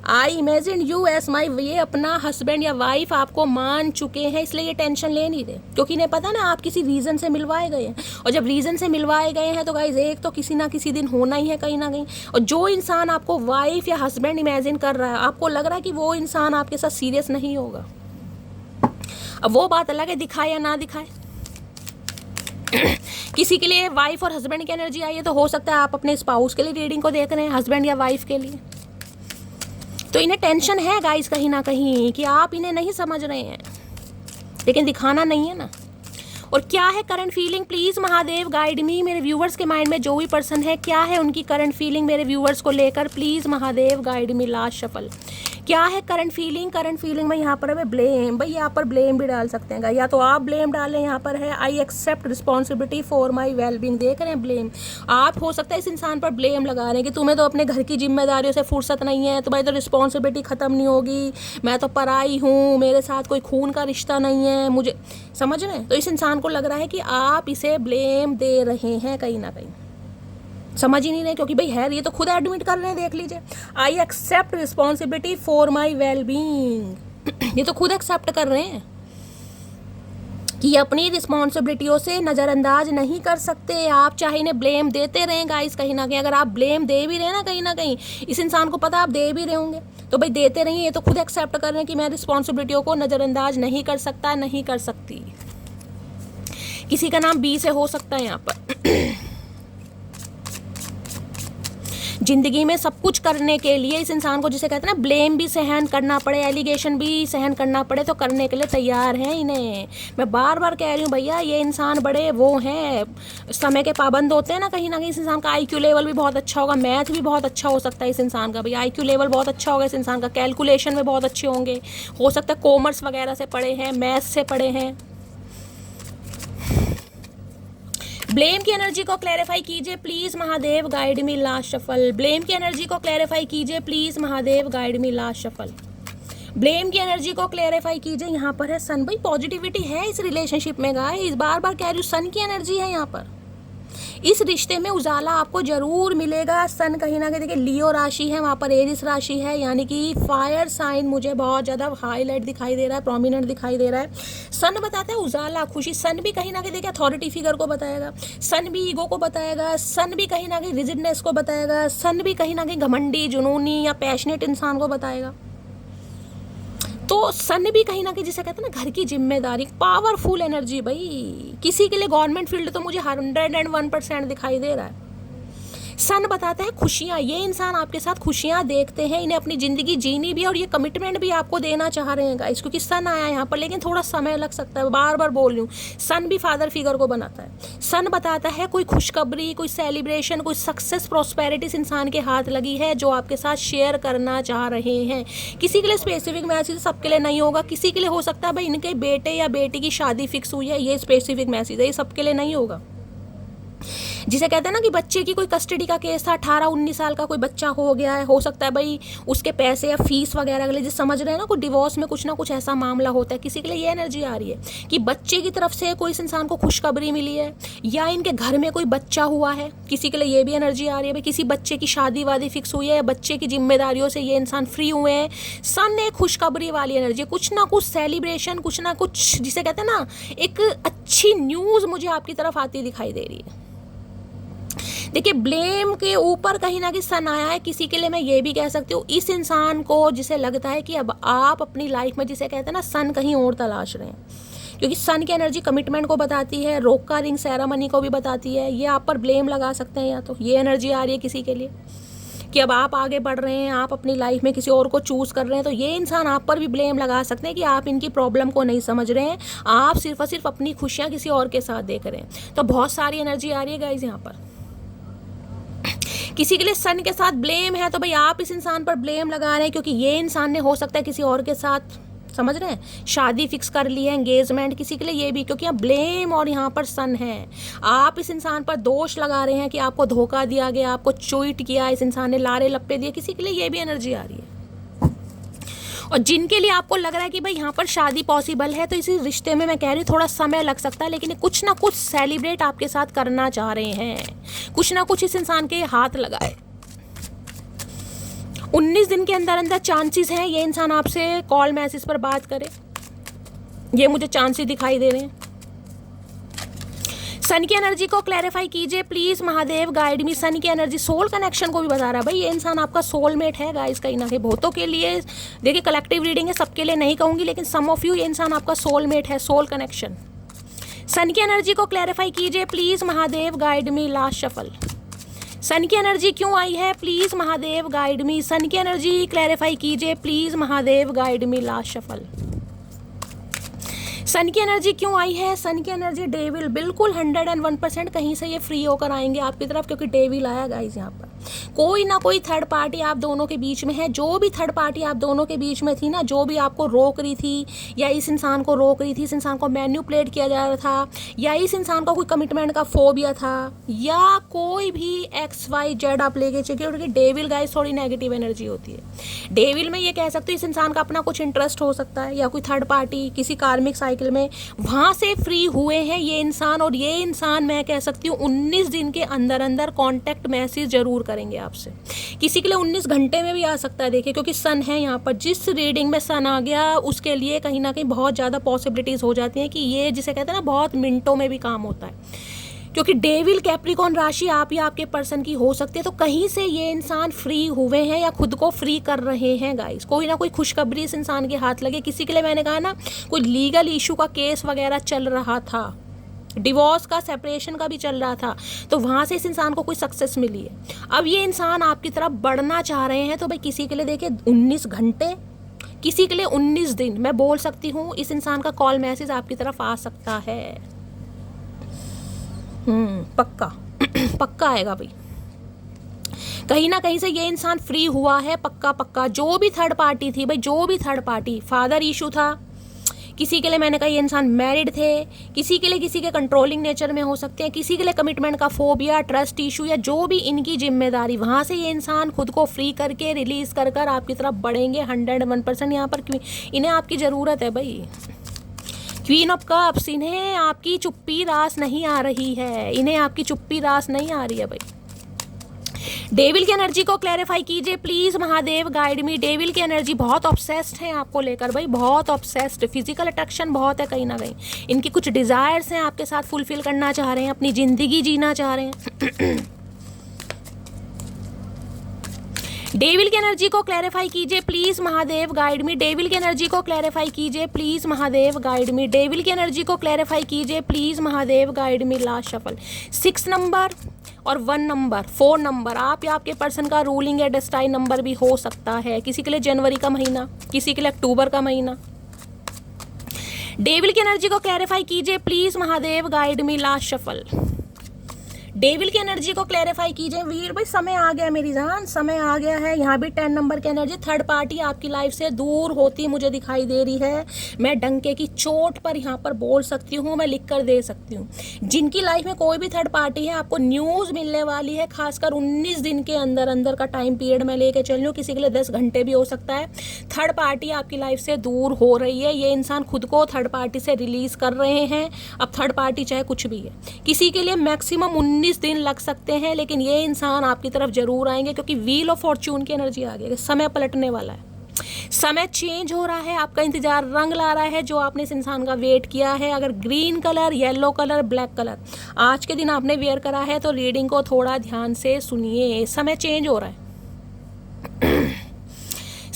Speaker 1: I imagine you as my, ये अपना हस्बैंड या वाइफ आपको मान चुके हैं, इसलिए ये टेंशन ले नहीं रहे, क्योंकि इन्हें पता ना आप किसी रीज़न से मिलवाए गए हैं। और जब रीज़न से मिलवाए गए हैं तो गाइज एक तो किसी ना किसी दिन होना ही है कहीं ना कहीं। और जो इंसान आपको वाइफ या हस्बैंड इमेजिन कर रहा है, आपको लग रहा है कि वो इंसान आपके साथ सीरियस नहीं होगा। अब वो बात अलग है दिखाए या ना दिखाए। किसी के लिए वाइफ और हस्बैंड की एनर्जी आई है, तो हो सकता है आप अपने स्पाउस के लिए रीडिंग को देख रहे हैं, हस्बैंड या वाइफ के लिए। तो इन्हें टेंशन है गाइस कहीं ना कहीं कि आप इन्हें नहीं समझ रहे हैं, लेकिन दिखाना नहीं है ना। और क्या है current feeling, please Mahadev guide मी। मेरे व्यूवर्स के माइंड में जो भी पर्सन है, क्या है उनकी करंट फीलिंग मेरे व्यूवर्स को लेकर, please Mahadev guide me. Last shuffle, क्या है करंट फीलिंग। करंट फीलिंग में यहाँ पर है ब्लेम। भाई यहाँ पर ब्लेम भी डाल सकते हैं, या तो आप ब्लेम डालें। यहाँ पर है I accept responsibility for my wellbeing. देख रहे हैं ब्लेम, आप हो सकता है इस इंसान पर ब्लेम लगा रहे हैं कि तुम्हें तो अपने घर की जिम्मेदारियों से फुर्सत नहीं है, तुम्हारी तो रिस्पॉन्सिबिलिटी ख़त्म नहीं होगी, मैं तो पराई हूँ, मेरे साथ कोई खून का रिश्ता नहीं है, मुझे समझ रहे हैं। तो इस इंसान को लग रहा है कि आप इसे ब्लेम दे रहे हैं कहीं ना कहीं, समझ ही नहीं रहे, क्योंकि भाई है ये तो खुद एडमिट कर रहे हैं। देख लीजिए, I accept responsibility for my wellbeing, ये तो खुद एक्सेप्ट कर रहे हैं कि अपनी रिस्पॉन्सिबिलिटियों से नज़रअंदाज नहीं कर सकते। आप चाहे इन्हें ब्लेम देते रहें गाइस, कहीं ना कहीं अगर आप ब्लेम दे भी रहे ना, कहीं ना कहीं इस इंसान को पता आप दे भी रहे होंगे, तो भाई देते रहिए। ये तो खुद एक्सेप्ट कर रहे हैं कि मैं रिस्पॉन्सिबिलिटियों को नज़रअंदाज नहीं कर सकता, नहीं कर सकती। किसी का नाम बी से हो सकता है यहाँ पर। जिंदगी में सब कुछ करने के लिए इस इंसान को, जिसे कहते हैं ना, ब्लेम भी सहन करना पड़े, एलिगेशन भी सहन करना पड़े, तो करने के लिए तैयार हैं इन्हें। मैं बार बार कह रही हूँ भैया, ये इंसान बड़े वो हैं, समय के पाबंद होते हैं ना कहीं इस इंसान का आईक्यू लेवल भी बहुत अच्छा होगा, मैथ भी बहुत अच्छा हो सकता है इस इंसान का। भैया आईक्यू लेवल बहुत अच्छा होगा इस इंसान का, कैलकुलेशन में बहुत अच्छे होंगे, हो सकता है कॉमर्स वगैरह से पढ़े हैं, मैथ्स से पढ़े हैं। ब्लेम की एनर्जी को क्लैरिफाई कीजिए please Mahadev, guide me. Last shuffle, blame की एनर्जी को क्लैरिफाई कीजिए please Mahadev, guide me. Last shuffle, blame की एनर्जी को क्लैरिफाई कीजिए। यहाँ पर है सन। भाई पॉजिटिविटी है इस रिलेशनशिप में गाइस, बार बार कह रही हूँ, सन की एनर्जी है यहाँ पर। इस रिश्ते में उजाला आपको जरूर मिलेगा। सन कहीं ना कहीं देखिए लियो राशि है, वहाँ पर एरिस राशि है, यानी कि फायर साइन मुझे बहुत ज़्यादा हाईलाइट दिखाई दे रहा है, प्रोमिनेंट दिखाई दे रहा है। सन बताता है उजाला, खुशी। सन भी कहीं ना कहीं देखिए अथॉरिटी फिगर को बताएगा, सन भी ईगो को बताएगा, सन भी कहीं ना कहीं रिजिडनेस को बताएगा, सन भी कहीं ना कहीं घमंडी, जुनूनी या पैशनेट इंसान को बताएगा। तो सन भी कहीं ना कहीं जिसे कहते हैं ना घर की जिम्मेदारी, पावरफुल एनर्जी। भाई किसी के लिए गवर्नमेंट फील्ड तो मुझे 101% दिखाई दे रहा है। सन बताता है खुशियाँ, ये इंसान आपके साथ खुशियाँ देखते हैं, इन्हें अपनी ज़िंदगी जीनी भी और ये कमिटमेंट भी आपको देना चाह रहे हैं गाइस, क्योंकि सन आया यहाँ पर, लेकिन थोड़ा समय लग सकता है। बार बार बोल रही हूँ, सन भी फादर फिगर को बनाता है। सन बताता है कोई खुशखबरी, कोई सेलिब्रेशन, कोई सक्सेस, प्रॉस्पेरिटी इस इंसान के हाथ लगी है जो आपके साथ शेयर करना चाह रहे हैं। किसी के लिए स्पेसिफिक मैसेज, सबके लिए नहीं होगा। किसी के लिए हो सकता है भाई इनके बेटे या बेटी की शादी फिक्स हुई है, ये स्पेसिफिक मैसेज है, ये सबके लिए नहीं होगा। जिसे कहते हैं ना कि बच्चे की कोई कस्टडी का केस था, 18-19 साल का कोई बच्चा हो गया है, हो सकता है भाई उसके पैसे या फीस वगैरह के लिए, जिस समझ रहे हैं ना, कोई डिवोर्स में कुछ ना कुछ ऐसा मामला होता है। किसी के लिए ये एनर्जी आ रही है कि बच्चे की तरफ से कोई इस इंसान को खुशखबरी मिली है, या इनके घर में कोई बच्चा हुआ है। किसी के लिए ये भी एनर्जी आ रही है भाई किसी बच्चे की शादी वादी फिक्स हुई है, बच्चे की जिम्मेदारियों से ये इंसान फ्री हुए हैं। सन एक खुशखबरी वाली एनर्जी, कुछ ना कुछ सेलिब्रेशन, कुछ ना कुछ जिसे कहते हैं ना एक अच्छी न्यूज़ मुझे आपकी तरफ आती दिखाई दे रही है। देखिए ब्लेम के ऊपर कहीं ना कहीं सन आया है। किसी के लिए मैं ये भी कह सकती हूँ, इस इंसान को जिसे लगता है कि अब आप अपनी लाइफ में, जिसे कहते हैं ना, सन कहीं और तलाश रहे हैं, क्योंकि सन की एनर्जी कमिटमेंट को बताती है, रोका रिंग सेरेमनी को भी बताती है। ये आप पर ब्लेम लगा सकते हैं, या तो ये एनर्जी आ रही है किसी के लिए। कि अब आप आगे बढ़ रहे हैं, आप अपनी लाइफ में किसी और को चूज़ कर रहे हैं, तो ये इंसान आप पर भी ब्लेम लगा सकते हैं कि आप इनकी प्रॉब्लम को नहीं समझ रहे हैं, आप सिर्फ और सिर्फ अपनी खुशियाँ किसी और के साथ देख रहे हैं। तो बहुत सारी एनर्जी आ रही है गाइज यहाँ पर। किसी के लिए सन के साथ ब्लेम है तो भाई आप इस इंसान पर ब्लेम लगा रहे हैं क्योंकि ये इंसान ने हो सकता है किसी और के साथ, समझ रहे हैं, शादी फिक्स कर ली है, एंगेजमेंट, किसी के लिए ये भी, क्योंकि यहाँ ब्लेम और यहाँ पर सन है। आप इस इंसान पर दोष लगा रहे हैं कि आपको धोखा दिया गया, आपको चीट किया, इस इंसान ने लारे लप्पे दिए, किसी के लिए ये भी एनर्जी आ रही है। और जिनके लिए आपको लग रहा है कि भाई यहाँ पर शादी पॉसिबल है, तो इसी रिश्ते में मैं कह रही हूँ थोड़ा समय लग सकता है, लेकिन कुछ ना कुछ सेलिब्रेट आपके साथ करना चाह रहे हैं, कुछ ना कुछ इस इंसान के हाथ लगाए। 19 दिन के अंदर अंदर चांसेस हैं ये इंसान आपसे कॉल मैसेज पर बात करे, ये मुझे चांसेस दिखाई दे रहे हैं। सन की एनर्जी को क्लैरिफाई कीजिए please Mahadev, guide me. Sun की एनर्जी सोल कनेक्शन को भी बता रहा है भाई, ये इंसान आपका सोलमेट है गाइस, कहीं ना कहीं बहुतों के लिए, देखिए कलेक्टिव रीडिंग है, सबके लिए नहीं कहूंगी, लेकिन सम ऑफ यू ये इंसान आपका सोलमेट है, सोल कनेक्शन। सन की एनर्जी को क्लैरिफाई कीजिए please Mahadev, guide me. Last shuffle. Sun की एनर्जी क्यों आई है please Mahadev, guide me. Sun की एनर्जी क्लैरिफाई कीजिए please Mahadev, guide me. Last shuffle. Sun की एनर्जी क्यों आई है, सन की एनर्जी डेविल, बिल्कुल 101% कहीं से ये फ्री होकर आएंगे आपकी तरफ, क्योंकि डेविल आया गाइस यहाँ पर। कोई ना कोई थर्ड पार्टी आप दोनों के बीच में है, जो भी थर्ड पार्टी आप दोनों के बीच में थी ना, जो भी आपको रोक रही थी या इस इंसान को रोक रही थी, इस इंसान को मैन्युपुलेट किया जा रहा था, या इस इंसान को कोई कमिटमेंट का फोबिया था, या कोई भी XYZ आप लेके चलिए, क्योंकि डेविल गाइस थोड़ी नेगेटिव एनर्जी होती है। डेविल में ये कह सकते हो इस इंसान का अपना कुछ इंटरेस्ट हो सकता है, या कोई थर्ड पार्टी किसी कार्मिक साइकिल में, वहां से फ्री हुए हैं ये इंसान। और ये इंसान मैं कह सकती हूँ 19 दिन के अंदर अंदर कॉन्टैक्ट मैसेज जरूर करेंगे आपसे। किसी के लिए 19 घंटे में भी आ सकता है, देखिए क्योंकि सन है यहाँ पर, जिस रीडिंग में सन आ गया उसके लिए कहीं ना कहीं बहुत ज़्यादा पॉसिबिलिटीज़ हो जाती हैं कि ये जिसे कहते हैं ना बहुत मिनटों में भी काम होता है, क्योंकि डेविल कैप्रिकॉर्न राशि आप या आपके पर्सन की हो सकती है। तो कहीं से ये इंसान फ्री हुए हैं या खुद को फ्री कर रहे हैं गाइस, कोई ना कोई खुशखबरी इस इंसान के हाथ लगे। किसी के लिए मैंने कहा ना कोई लीगल इशू का केस वगैरह चल रहा था, डिवोर्स का, सेपरेशन का भी चल रहा था, तो वहां से इस इंसान को कोई सक्सेस मिली है। अब ये इंसान आपकी तरफ बढ़ना चाह रहे हैं, तो भाई किसी के लिए देखिए 19 घंटे, किसी के लिए 19 दिन, मैं बोल सकती हूँ इस इंसान का कॉल मैसेज आपकी तरफ आ सकता है। पक्का पक्का आएगा भाई, कहीं ना कहीं से ये इंसान फ्री हुआ है, पक्का पक्का। जो भी थर्ड पार्टी थी भाई, जो भी थर्ड पार्टी, फादर इशू था, किसी के लिए मैंने कहा ये इंसान मैरिड थे, किसी के लिए किसी के कंट्रोलिंग नेचर में हो सकते हैं, किसी के लिए कमिटमेंट का फोबिया, ट्रस्ट इशू, या जो भी इनकी जिम्मेदारी, वहाँ से ये इंसान खुद को फ्री करके रिलीज कर कर आपकी तरफ बढ़ेंगे 101%। यहाँ पर इन्हें आपकी ज़रूरत है भाई। क्वीन ऑफ कप्स, इन्हें आपकी चुप्पी रास नहीं आ रही है, इन्हें आपकी चुप्पी रास नहीं आ रही है भाई। डेविल की एनर्जी को क्लैरिफाई कीजिए please Mahadev, guide me. Devil की एनर्जी बहुत ऑब्सेस्ड है आपको लेकर भाई, बहुत ऑब्सेस्ड, फिजिकल अट्रैक्शन बहुत है कहीं ना कहीं, इनकी कुछ डिजायर्स हैं आपके साथ, फुलफिल करना चाह रहे हैं, अपनी जिंदगी जीना चाह रहे हैं। डेविल की एनर्जी को क्लैरिफाई कीजिए please Mahadev, guide me. Devil की एनर्जी को क्लैरिफाई कीजिए please Mahadev, guide me. Devil की एनर्जी को क्लैरिफाई कीजिए please Mahadev, guide me. Last shuffle. 6 number और 1 नंबर, 4 नंबर आप या आपके पर्सन का रूलिंग या डेस्टाइन नंबर भी हो सकता है। किसी के लिए जनवरी का महीना, किसी के लिए अक्टूबर का महीना। डेविल की एनर्जी को क्लैरिफाई कीजिए please Mahadev, guide me. Last shuffle. Devil की एनर्जी को क्लैरिफाई कीजिए वीर भाई, समय आ गया मेरी जान, समय आ गया है। यहाँ भी 10 नंबर की एनर्जी, थर्ड पार्टी आपकी लाइफ से दूर होती मुझे दिखाई दे रही है। मैं डंके की चोट पर यहाँ पर बोल सकती हूँ, मैं लिख कर दे सकती हूँ। जिनकी लाइफ में कोई भी थर्ड पार्टी है, आपको न्यूज़ मिलने वाली है, खासकर 19 दिन के अंदर अंदर का टाइम पीरियड मैं लेके चल रही हूँ। किसी के लिए 10 घंटे भी हो सकता है। थर्ड पार्टी आपकी लाइफ से दूर हो रही है, ये इंसान खुद को थर्ड पार्टी से रिलीज कर रहे हैं। अब थर्ड पार्टी चाहे कुछ भी है, किसी के लिए मैक्सिमम 19 दिन लग सकते हैं, लेकिन ये इंसान आपकी तरफ जरूर आएंगे, क्योंकि व्हील ऑफ फॉर्च्यून की एनर्जी आ गई। समय पलटने वाला है, समय चेंज हो रहा है, आपका इंतजार रंग ला रहा है। जो आपने इस इंसान का वेट किया है, अगर green colour, yellow colour, black colour आज के दिन आपने वेयर करा है, तो रीडिंग को थोड़ा ध्यान से सुनिए। समय चेंज हो रहा है,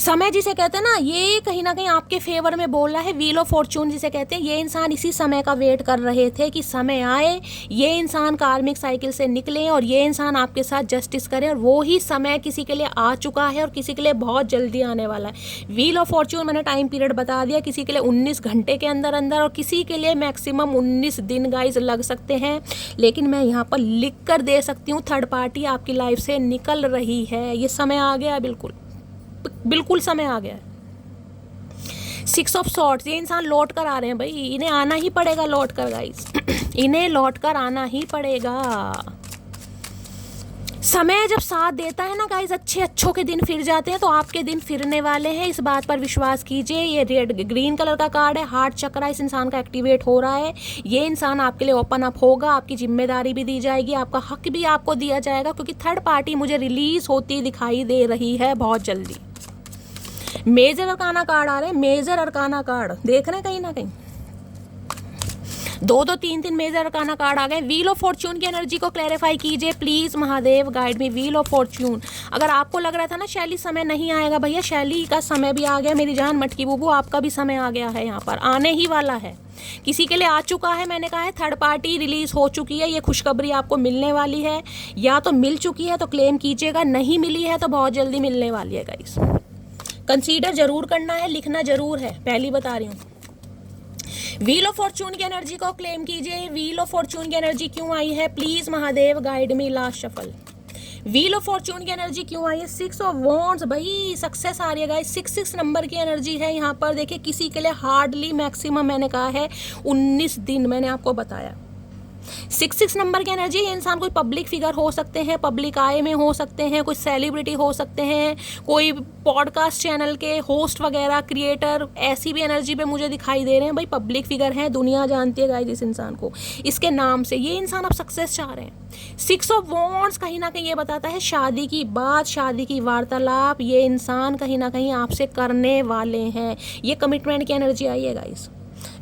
Speaker 1: समय जिसे कहते हैं ना, ये कहीं ना कहीं आपके फेवर में बोल रहा है। व्हील ऑफ फॉर्चून जिसे कहते हैं, ये इंसान इसी समय का वेट कर रहे थे कि समय आए, ये इंसान कार्मिक साइकिल से निकले और ये इंसान आपके साथ जस्टिस करे, और वो ही समय किसी के लिए आ चुका है और किसी के लिए बहुत जल्दी आने वाला है। व्हील ऑफ फॉर्चून मैंने टाइम पीरियड बता दिया, किसी के लिए 19 घंटे के अंदर अंदर और किसी के लिए मैक्सिमम 19 दिन गाइस लग सकते हैं, लेकिन मैं यहाँ पर लिख कर दे सकती हूँ थर्ड पार्टी आपकी लाइफ से निकल रही है। ये समय आ गया, बिल्कुल बिल्कुल समय आ गया है। 6 ऑफ सॉर्ड्स, ये इंसान लौट कर आ रहे हैं भाई, इन्हें आना ही पड़ेगा लौट कर गाइस इन्हें लौट कर आना ही पड़ेगा। समय जब साथ देता है ना गाइस, अच्छों के दिन फिर जाते हैं, तो आपके दिन फिरने वाले हैं, इस बात पर विश्वास कीजिए। ये रेड ग्रीन कलर का कार्ड है, हार्ट चक्रा इस इंसान का एक्टिवेट हो रहा है। ये इंसान आपके लिए ओपन अप होगा, आपकी जिम्मेदारी भी दी जाएगी, आपका हक भी आपको दिया जाएगा, क्योंकि थर्ड पार्टी मुझे रिलीज होती दिखाई दे रही है बहुत जल्दी। मेजर अरकाना कार्ड आ रहे हैं, मेजर अरकाना कार्ड देख रहे हैं कहीं ना कहीं, 2-2-3-3 मेजर अरकाना कार्ड आ गए। व्हील ऑफ फॉर्च्यून की एनर्जी को क्लैरिफाई कीजिए please Mahadev, guide me. Wheel of Fortune, अगर आपको लग रहा था ना शैली समय नहीं आएगा, भैया शैली का समय भी आ गया। मेरी जान मटकी बुबू, आपका भी समय आ गया है, यहाँ पर आने ही वाला है, किसी के लिए आ चुका है। मैंने कहा है थर्ड पार्टी रिलीज हो चुकी है, ये खुशखबरी आपको मिलने वाली है, या तो मिल चुकी है तो क्लेम कीजिएगा, नहीं मिली है तो बहुत जल्दी मिलने वाली है गाइस। कंसीडर जरूर करना है, लिखना जरूर है, पहली बता रही हूँ। व्हील ऑफ फॉर्चून की एनर्जी को क्लेम कीजिए। व्हील ऑफ फॉर्चून की एनर्जी क्यों आई है please Mahadev, guide me. Last shuffle, wheel of Fortune की एनर्जी क्यों आई है? 6 ऑफ वॉन्ड्स, भाई सक्सेस आ रही है गाइस। 6 नंबर की एनर्जी है यहाँ पर। देखिए किसी के लिए हार्डली मैक्सिमम मैंने कहा है 19 दिन, मैंने आपको बताया। 6 नंबर की एनर्जी, ये इंसान कोई पब्लिक फिगर हो सकते हैं, पब्लिक आय में हो सकते हैं, कोई सेलिब्रिटी हो सकते हैं, कोई पॉडकास्ट चैनल के होस्ट वगैरह, क्रिएटर, ऐसी भी एनर्जी पे मुझे दिखाई दे रहे हैं। भाई पब्लिक फिगर हैं, दुनिया जानती है गाइस इस इंसान को, इसके नाम से ये इंसान अब सक्सेस चाह रहे हैं। 6 ऑफ वॉन्ड्स कहीं ना कहीं ये बताता है शादी की बात, शादी की वार्तालाप ये इंसान कहीं ना कहीं आपसे करने वाले हैं। ये कमिटमेंट की एनर्जी आई है गाइस।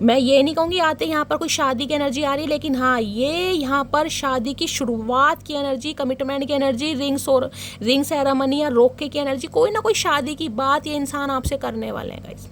Speaker 1: मैं ये नहीं कहूँगी आते यहाँ पर कोई शादी की एनर्जी आ रही है, लेकिन हाँ ये यहाँ पर शादी की शुरुआत की एनर्जी, कमिटमेंट की एनर्जी, रिंग सेरेमनी या रोके की एनर्जी, कोई ना कोई शादी की बात ये इंसान आपसे करने वाले हैं गाइस।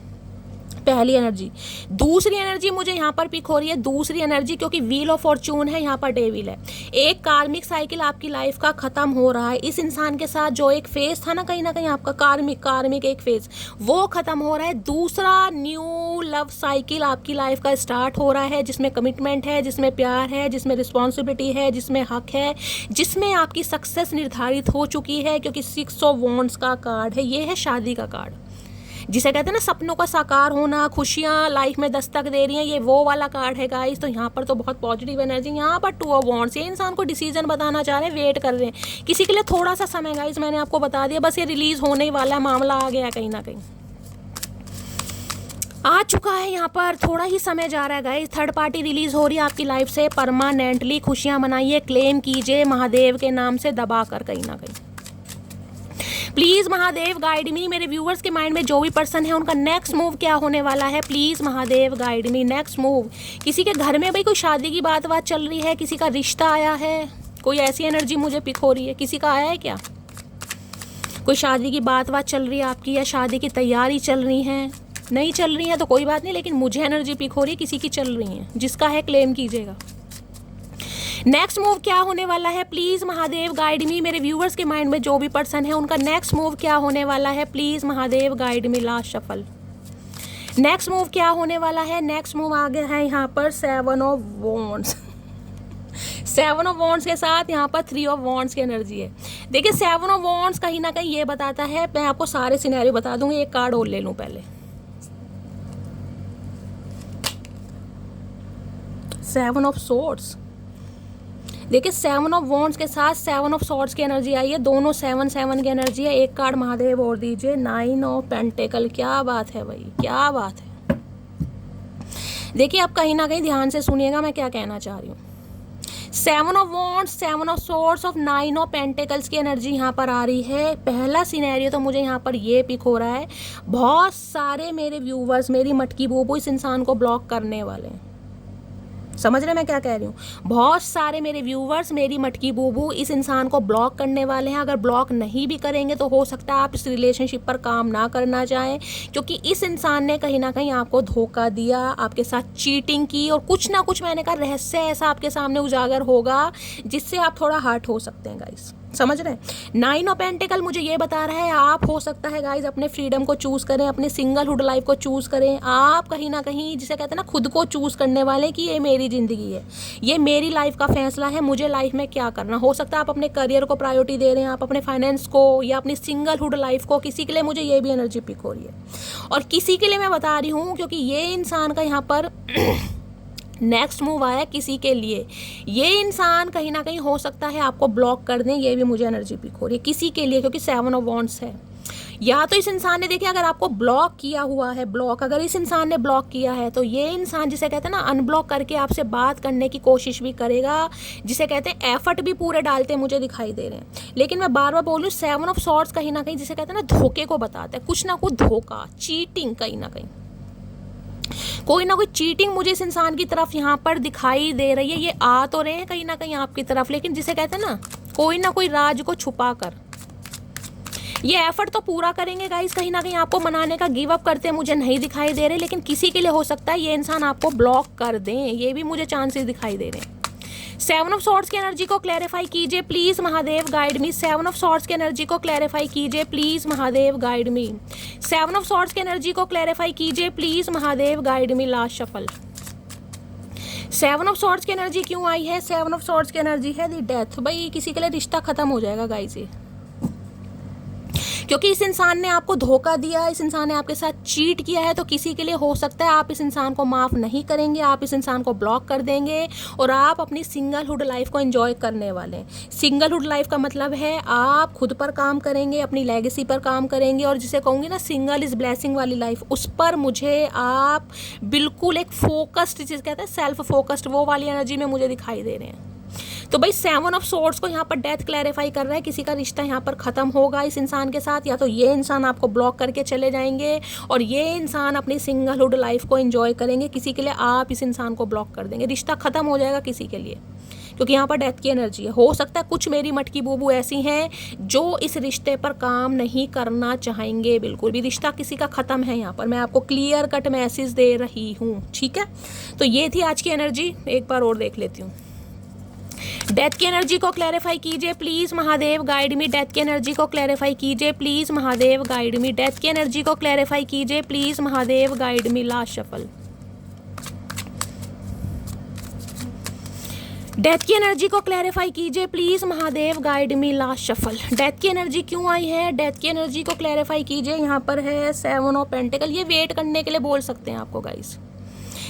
Speaker 1: पहली एनर्जी। दूसरी एनर्जी मुझे यहाँ पर पिक हो रही है, दूसरी एनर्जी, क्योंकि व्हील ऑफ फॉर्चून है, यहाँ पर डेविल है। एक कार्मिक साइकिल आपकी लाइफ का खत्म हो रहा है। इस इंसान के साथ जो एक फेज था ना कहीं आपका कार्मिक एक फेज, वो खत्म हो रहा है। दूसरा न्यू लव साइकिल आपकी लाइफ का स्टार्ट हो रहा है, जिसमें कमिटमेंट है, जिसमें प्यार है, जिसमें रिस्पॉन्सिबिलिटी है, जिसमें हक है, जिसमें आपकी सक्सेस निर्धारित हो चुकी है, क्योंकि 6 ऑफ वॉन्ड्स का कार्ड है। ये है शादी का कार्ड, जिसे कहते हैं ना सपनों का साकार होना, खुशियाँ लाइफ में दस्तक दे रही हैं, ये वो वाला कार्ड है गाइस। तो यहाँ पर तो बहुत पॉजिटिव एनर्जी। यहाँ पर 2 ऑफ वॉन्ड्स, ये इंसान को डिसीजन बताना चाह रहे हैं, वेट कर रहे हैं। किसी के लिए थोड़ा सा समय गाइस, मैंने आपको बता दिया, बस ये रिलीज होने ही वाला मामला आ गया, कहीं ना कहीं आ चुका है। यहाँ पर थोड़ा ही समय जा रहा है गाइस, थर्ड पार्टी रिलीज हो रही है आपकी लाइफ से परमानेंटली। खुशियाँ मनाइए, क्लेम कीजिए महादेव के नाम से दबा कर, कहीं ना कहीं प्लीज महादेव गाइड मी। मेरे व्यूअर्स के माइंड में जो भी पर्सन है उनका नेक्स्ट मूव क्या होने वाला है, please Mahadev guide me. Next move, किसी के घर में भाई कोई शादी की बात चल रही है, किसी का रिश्ता आया है, कोई ऐसी एनर्जी मुझे पिक हो रही है। किसी का आया है क्या? कोई शादी की बात चल रही है आपकी, या शादी की तैयारी चल रही है? नहीं चल रही है तो कोई बात नहीं, लेकिन मुझे एनर्जी पिक हो रही है किसी की चल रही है। जिसका है क्लेम कीजिएगा। नेक्स्ट मूव क्या होने वाला है प्लीज महादेव गाइड मी। मेरे व्यूअर्स के माइंड में जो भी पर्सन है उनका नेक्स्ट मूव क्या होने वाला है, please Mahadev guide me. Last shuffle, next move क्या होने वाला है? नेक्स्ट मूव आ गया है यहाँ पर 7 ऑफ वॉन्ड्स। 7 ऑफ वॉन्ड्स के साथ यहाँ पर 3 ऑफ वॉन्ड्स की एनर्जी है। देखिए 7 ऑफ वॉन्ड्स कहीं ना कहीं ये बताता है, मैं आपको सारे सिनेरियो बता दूंगी, एक कार्ड और ले लूं पहले। 7 ऑफ सोर्ड्स, देखिए 7 ऑफ वॉन्ड्स के साथ 7 ऑफ सॉर्ड्स की एनर्जी आई है, दोनों 7 की एनर्जी है। एक कार्ड महादेव और दीजिए, 9 ऑफ पेंटेकल। क्या बात है भाई, क्या बात है। देखिए आप कहीं ना कहीं ध्यान से सुनिएगा मैं क्या कहना चाह रही हूँ। 7 of wands, 7 of swords of 9 of pentacles की एनर्जी यहाँ पर आ रही है। पहला सिनेरियो तो मुझे यहाँ पर ये पिक हो रहा है, बहुत सारे मेरे व्यूवर्स, मेरी मटकी बूबू इस इंसान को ब्लॉक करने वाले हैं। समझ रहे मैं क्या कह रही हूँ? बहुत सारे मेरे व्यूवर्स, मेरी मटकी बूबू इस इंसान को ब्लॉक करने वाले हैं। अगर ब्लॉक नहीं भी करेंगे तो हो सकता है आप इस रिलेशनशिप पर काम ना करना चाहें, क्योंकि इस इंसान ने कहीं ना कहीं आपको धोखा दिया, आपके साथ चीटिंग की, और कुछ ना कुछ मैंने कहा रहस्य ऐसा आपके सामने उजागर होगा जिससे आप थोड़ा हर्ट हो सकते हैं गाइस। समझ रहे हैं? 9 ऑफ पेंटिकल मुझे ये बता रहा है आप हो सकता है गाइज अपने फ्रीडम को चूज़ करें, अपने सिंगलहुड लाइफ को चूज़ करें। आप कहीं ना कहीं जिसे कहते हैं ना खुद को चूज़ करने वाले कि ये मेरी ज़िंदगी है, ये मेरी लाइफ का फैसला है, मुझे लाइफ में क्या करना। हो सकता है आप अपने करियर को प्रायोरिटी दे रहे हैं, आप अपने फाइनेंस को या अपनी सिंगलहुड लाइफ को। किसी के लिए मुझे ये भी एनर्जी पिक हो रही है, और किसी के लिए मैं बता रही हूँ क्योंकि ये इंसान का यहाँ पर नेक्स्ट मूव आया किसी के लिए। ये इंसान कहीं ना कहीं हो सकता है आपको ब्लॉक कर दें, ये भी मुझे एनर्जी पिक हो रही है किसी के लिए, क्योंकि 7 ऑफ वॉन्ड्स है। या तो इस इंसान ने देखिए अगर आपको ब्लॉक किया हुआ है, अगर इस इंसान ने ब्लॉक किया है तो ये इंसान जिसे कहते हैं ना अनब्लॉक करके आपसे बात करने की कोशिश भी करेगा, जिसे कहते हैं एफर्ट भी पूरे डालते मुझे दिखाई दे रहे हैं। लेकिन मैं बार बार बोलूँ 7 ऑफ सॉर्ड्स कहीं ना कहीं जिसे कहते हैं ना धोखे को बताता है, कुछ ना कुछ धोखा, चीटिंग, कहीं ना कहीं कोई ना कोई चीटिंग मुझे इस इंसान की तरफ यहाँ पर दिखाई दे रही है। ये आ तो रहे हैं कहीं ना कहीं आपकी तरफ, लेकिन जिसे कहते हैं ना कोई राज को छुपा कर ये एफर्ट तो पूरा करेंगे गाइस, कहीं ना कहीं आपको मनाने का गिव अप करते मुझे नहीं दिखाई दे रहे। लेकिन किसी के लिए हो सकता है ये इंसान आपको ब्लॉक कर दें, ये भी मुझे चांसेस दिखाई दे रहे हैं। 7 ऑफ सॉर्ड्स की एनर्जी को क्लैरिफाई कीजिए please Mahadev, guide me. 7 of swords की एनर्जी को क्लैरिफाई कीजिए please Mahadev, guide me. 7 of swords की एनर्जी को क्लैरिफाई कीजिए please Mahadev, guide me. Last shuffle. 7 of swords की एनर्जी क्यों आई है? 7 ऑफ सॉर्ड्स की एनर्जी है दी डेथ। भाई किसी के लिए रिश्ता खत्म हो जाएगा गाइस, क्योंकि इस इंसान ने आपको धोखा दिया, इस इंसान ने आपके साथ चीट किया है। तो किसी के लिए हो सकता है आप इस इंसान को माफ़ नहीं करेंगे, आप इस इंसान को ब्लॉक कर देंगे और आप अपनी सिंगलहुड लाइफ को एंजॉय करने वाले हैं। सिंगलहुड लाइफ का मतलब है आप खुद पर काम करेंगे, अपनी लेगेसी पर काम करेंगे, और जिसे कहूँगी ना सिंगल इज ब्लेसिंग वाली लाइफ, उस पर मुझे आप बिल्कुल एक फोकस्ड, जिसे कहते हैं सेल्फ फोकस्ड, वो वाली एनर्जी में मुझे दिखाई दे रहे हैं। तो भाई 7 ऑफ सोर्ड्स को यहाँ पर डेथ क्लैरिफाई कर रहा है, किसी का रिश्ता यहाँ पर ख़त्म होगा इस इंसान के साथ, या तो ये इंसान आपको ब्लॉक करके चले जाएंगे और ये इंसान अपनी सिंगलहुड लाइफ को एंजॉय करेंगे। किसी के लिए आप इस इंसान को ब्लॉक कर देंगे, रिश्ता ख़त्म हो जाएगा किसी के लिए, क्योंकि यहाँ पर डेथ की एनर्जी है। हो सकता है कुछ मेरी मटकी बूबू ऐसी हैं जो इस रिश्ते पर काम नहीं करना चाहेंगे, बिल्कुल भी रिश्ता किसी का ख़त्म है। यहाँ पर मैं आपको क्लियर कट मैसेज दे रही हूँ, ठीक है। तो ये थी आज की एनर्जी, एक बार और देख लेती हूँ। डेथ की एनर्जी को क्लैरिफाई कीजिए please Mahadev, guide me. Death की एनर्जी को क्लैरिफाई कीजिए please Mahadev, guide me. Death की एनर्जी को क्लैरिफाई कीजिए please Mahadev, guide me. Last shuffle. Death की एनर्जी को क्लैरिफाई कीजिए please Mahadev, guide me. Last shuffle. Death की एनर्जी क्यों आई है? डेथ की एनर्जी को क्लैरिफाई कीजिए। यहाँ पर है 7 ऑफ पेंटिकल। ये वेट करने के लिए बोल सकते हैं आपको गाइस,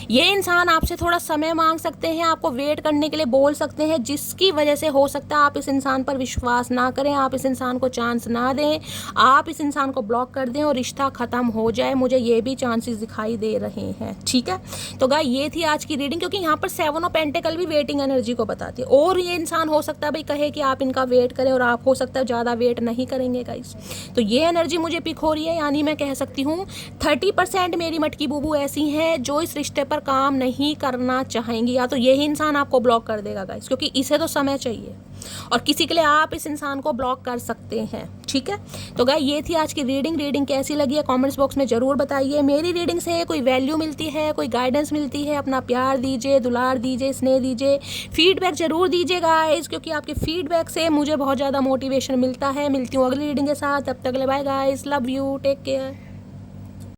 Speaker 1: ये इंसान आपसे थोड़ा समय मांग सकते हैं, आपको वेट करने के लिए बोल सकते हैं, जिसकी वजह से हो सकता है आप इस इंसान पर विश्वास ना करें, आप इस इंसान को चांस ना दें, आप इस इंसान को ब्लॉक कर दें और रिश्ता ख़त्म हो जाए। मुझे ये भी चांसेस दिखाई दे रहे हैं, ठीक है। तो गाइस ये थी आज की रीडिंग, क्योंकि यहाँ पर 7 ऑफ पेंटिकल भी वेटिंग एनर्जी को बताती है, और ये इंसान हो सकता है भाई कहे कि आप इनका वेट करें और आप हो सकता है ज़्यादा वेट नहीं करेंगे गाइस। तो ये एनर्जी मुझे पिक हो रही है, यानी मैं कह सकती हूँ 30% मेरी मटकी बूबू ऐसी हैं जो इस रिश्ते पर काम नहीं करना चाहेंगी, या तो यही इंसान आपको ब्लॉक कर देगा गाइस, क्योंकि इसे तो समय चाहिए, और किसी के लिए आप इस इंसान को ब्लॉक कर सकते हैं, ठीक है। तो गाइस ये थी आज की रीडिंग कैसी लगी है कमेंट्स बॉक्स में ज़रूर बताइए। मेरी रीडिंग से कोई वैल्यू मिलती है, कोई गाइडेंस मिलती है, अपना प्यार दीजिए, दुलार दीजिए, स्नेह दीजिए, फीडबैक जरूर दीजिए गाइस, क्योंकि आपके फीडबैक से मुझे बहुत ज़्यादा मोटिवेशन मिलता है। मिलती हूँ अगली रीडिंग के साथ, तब तक ले bye guys, love you, take care.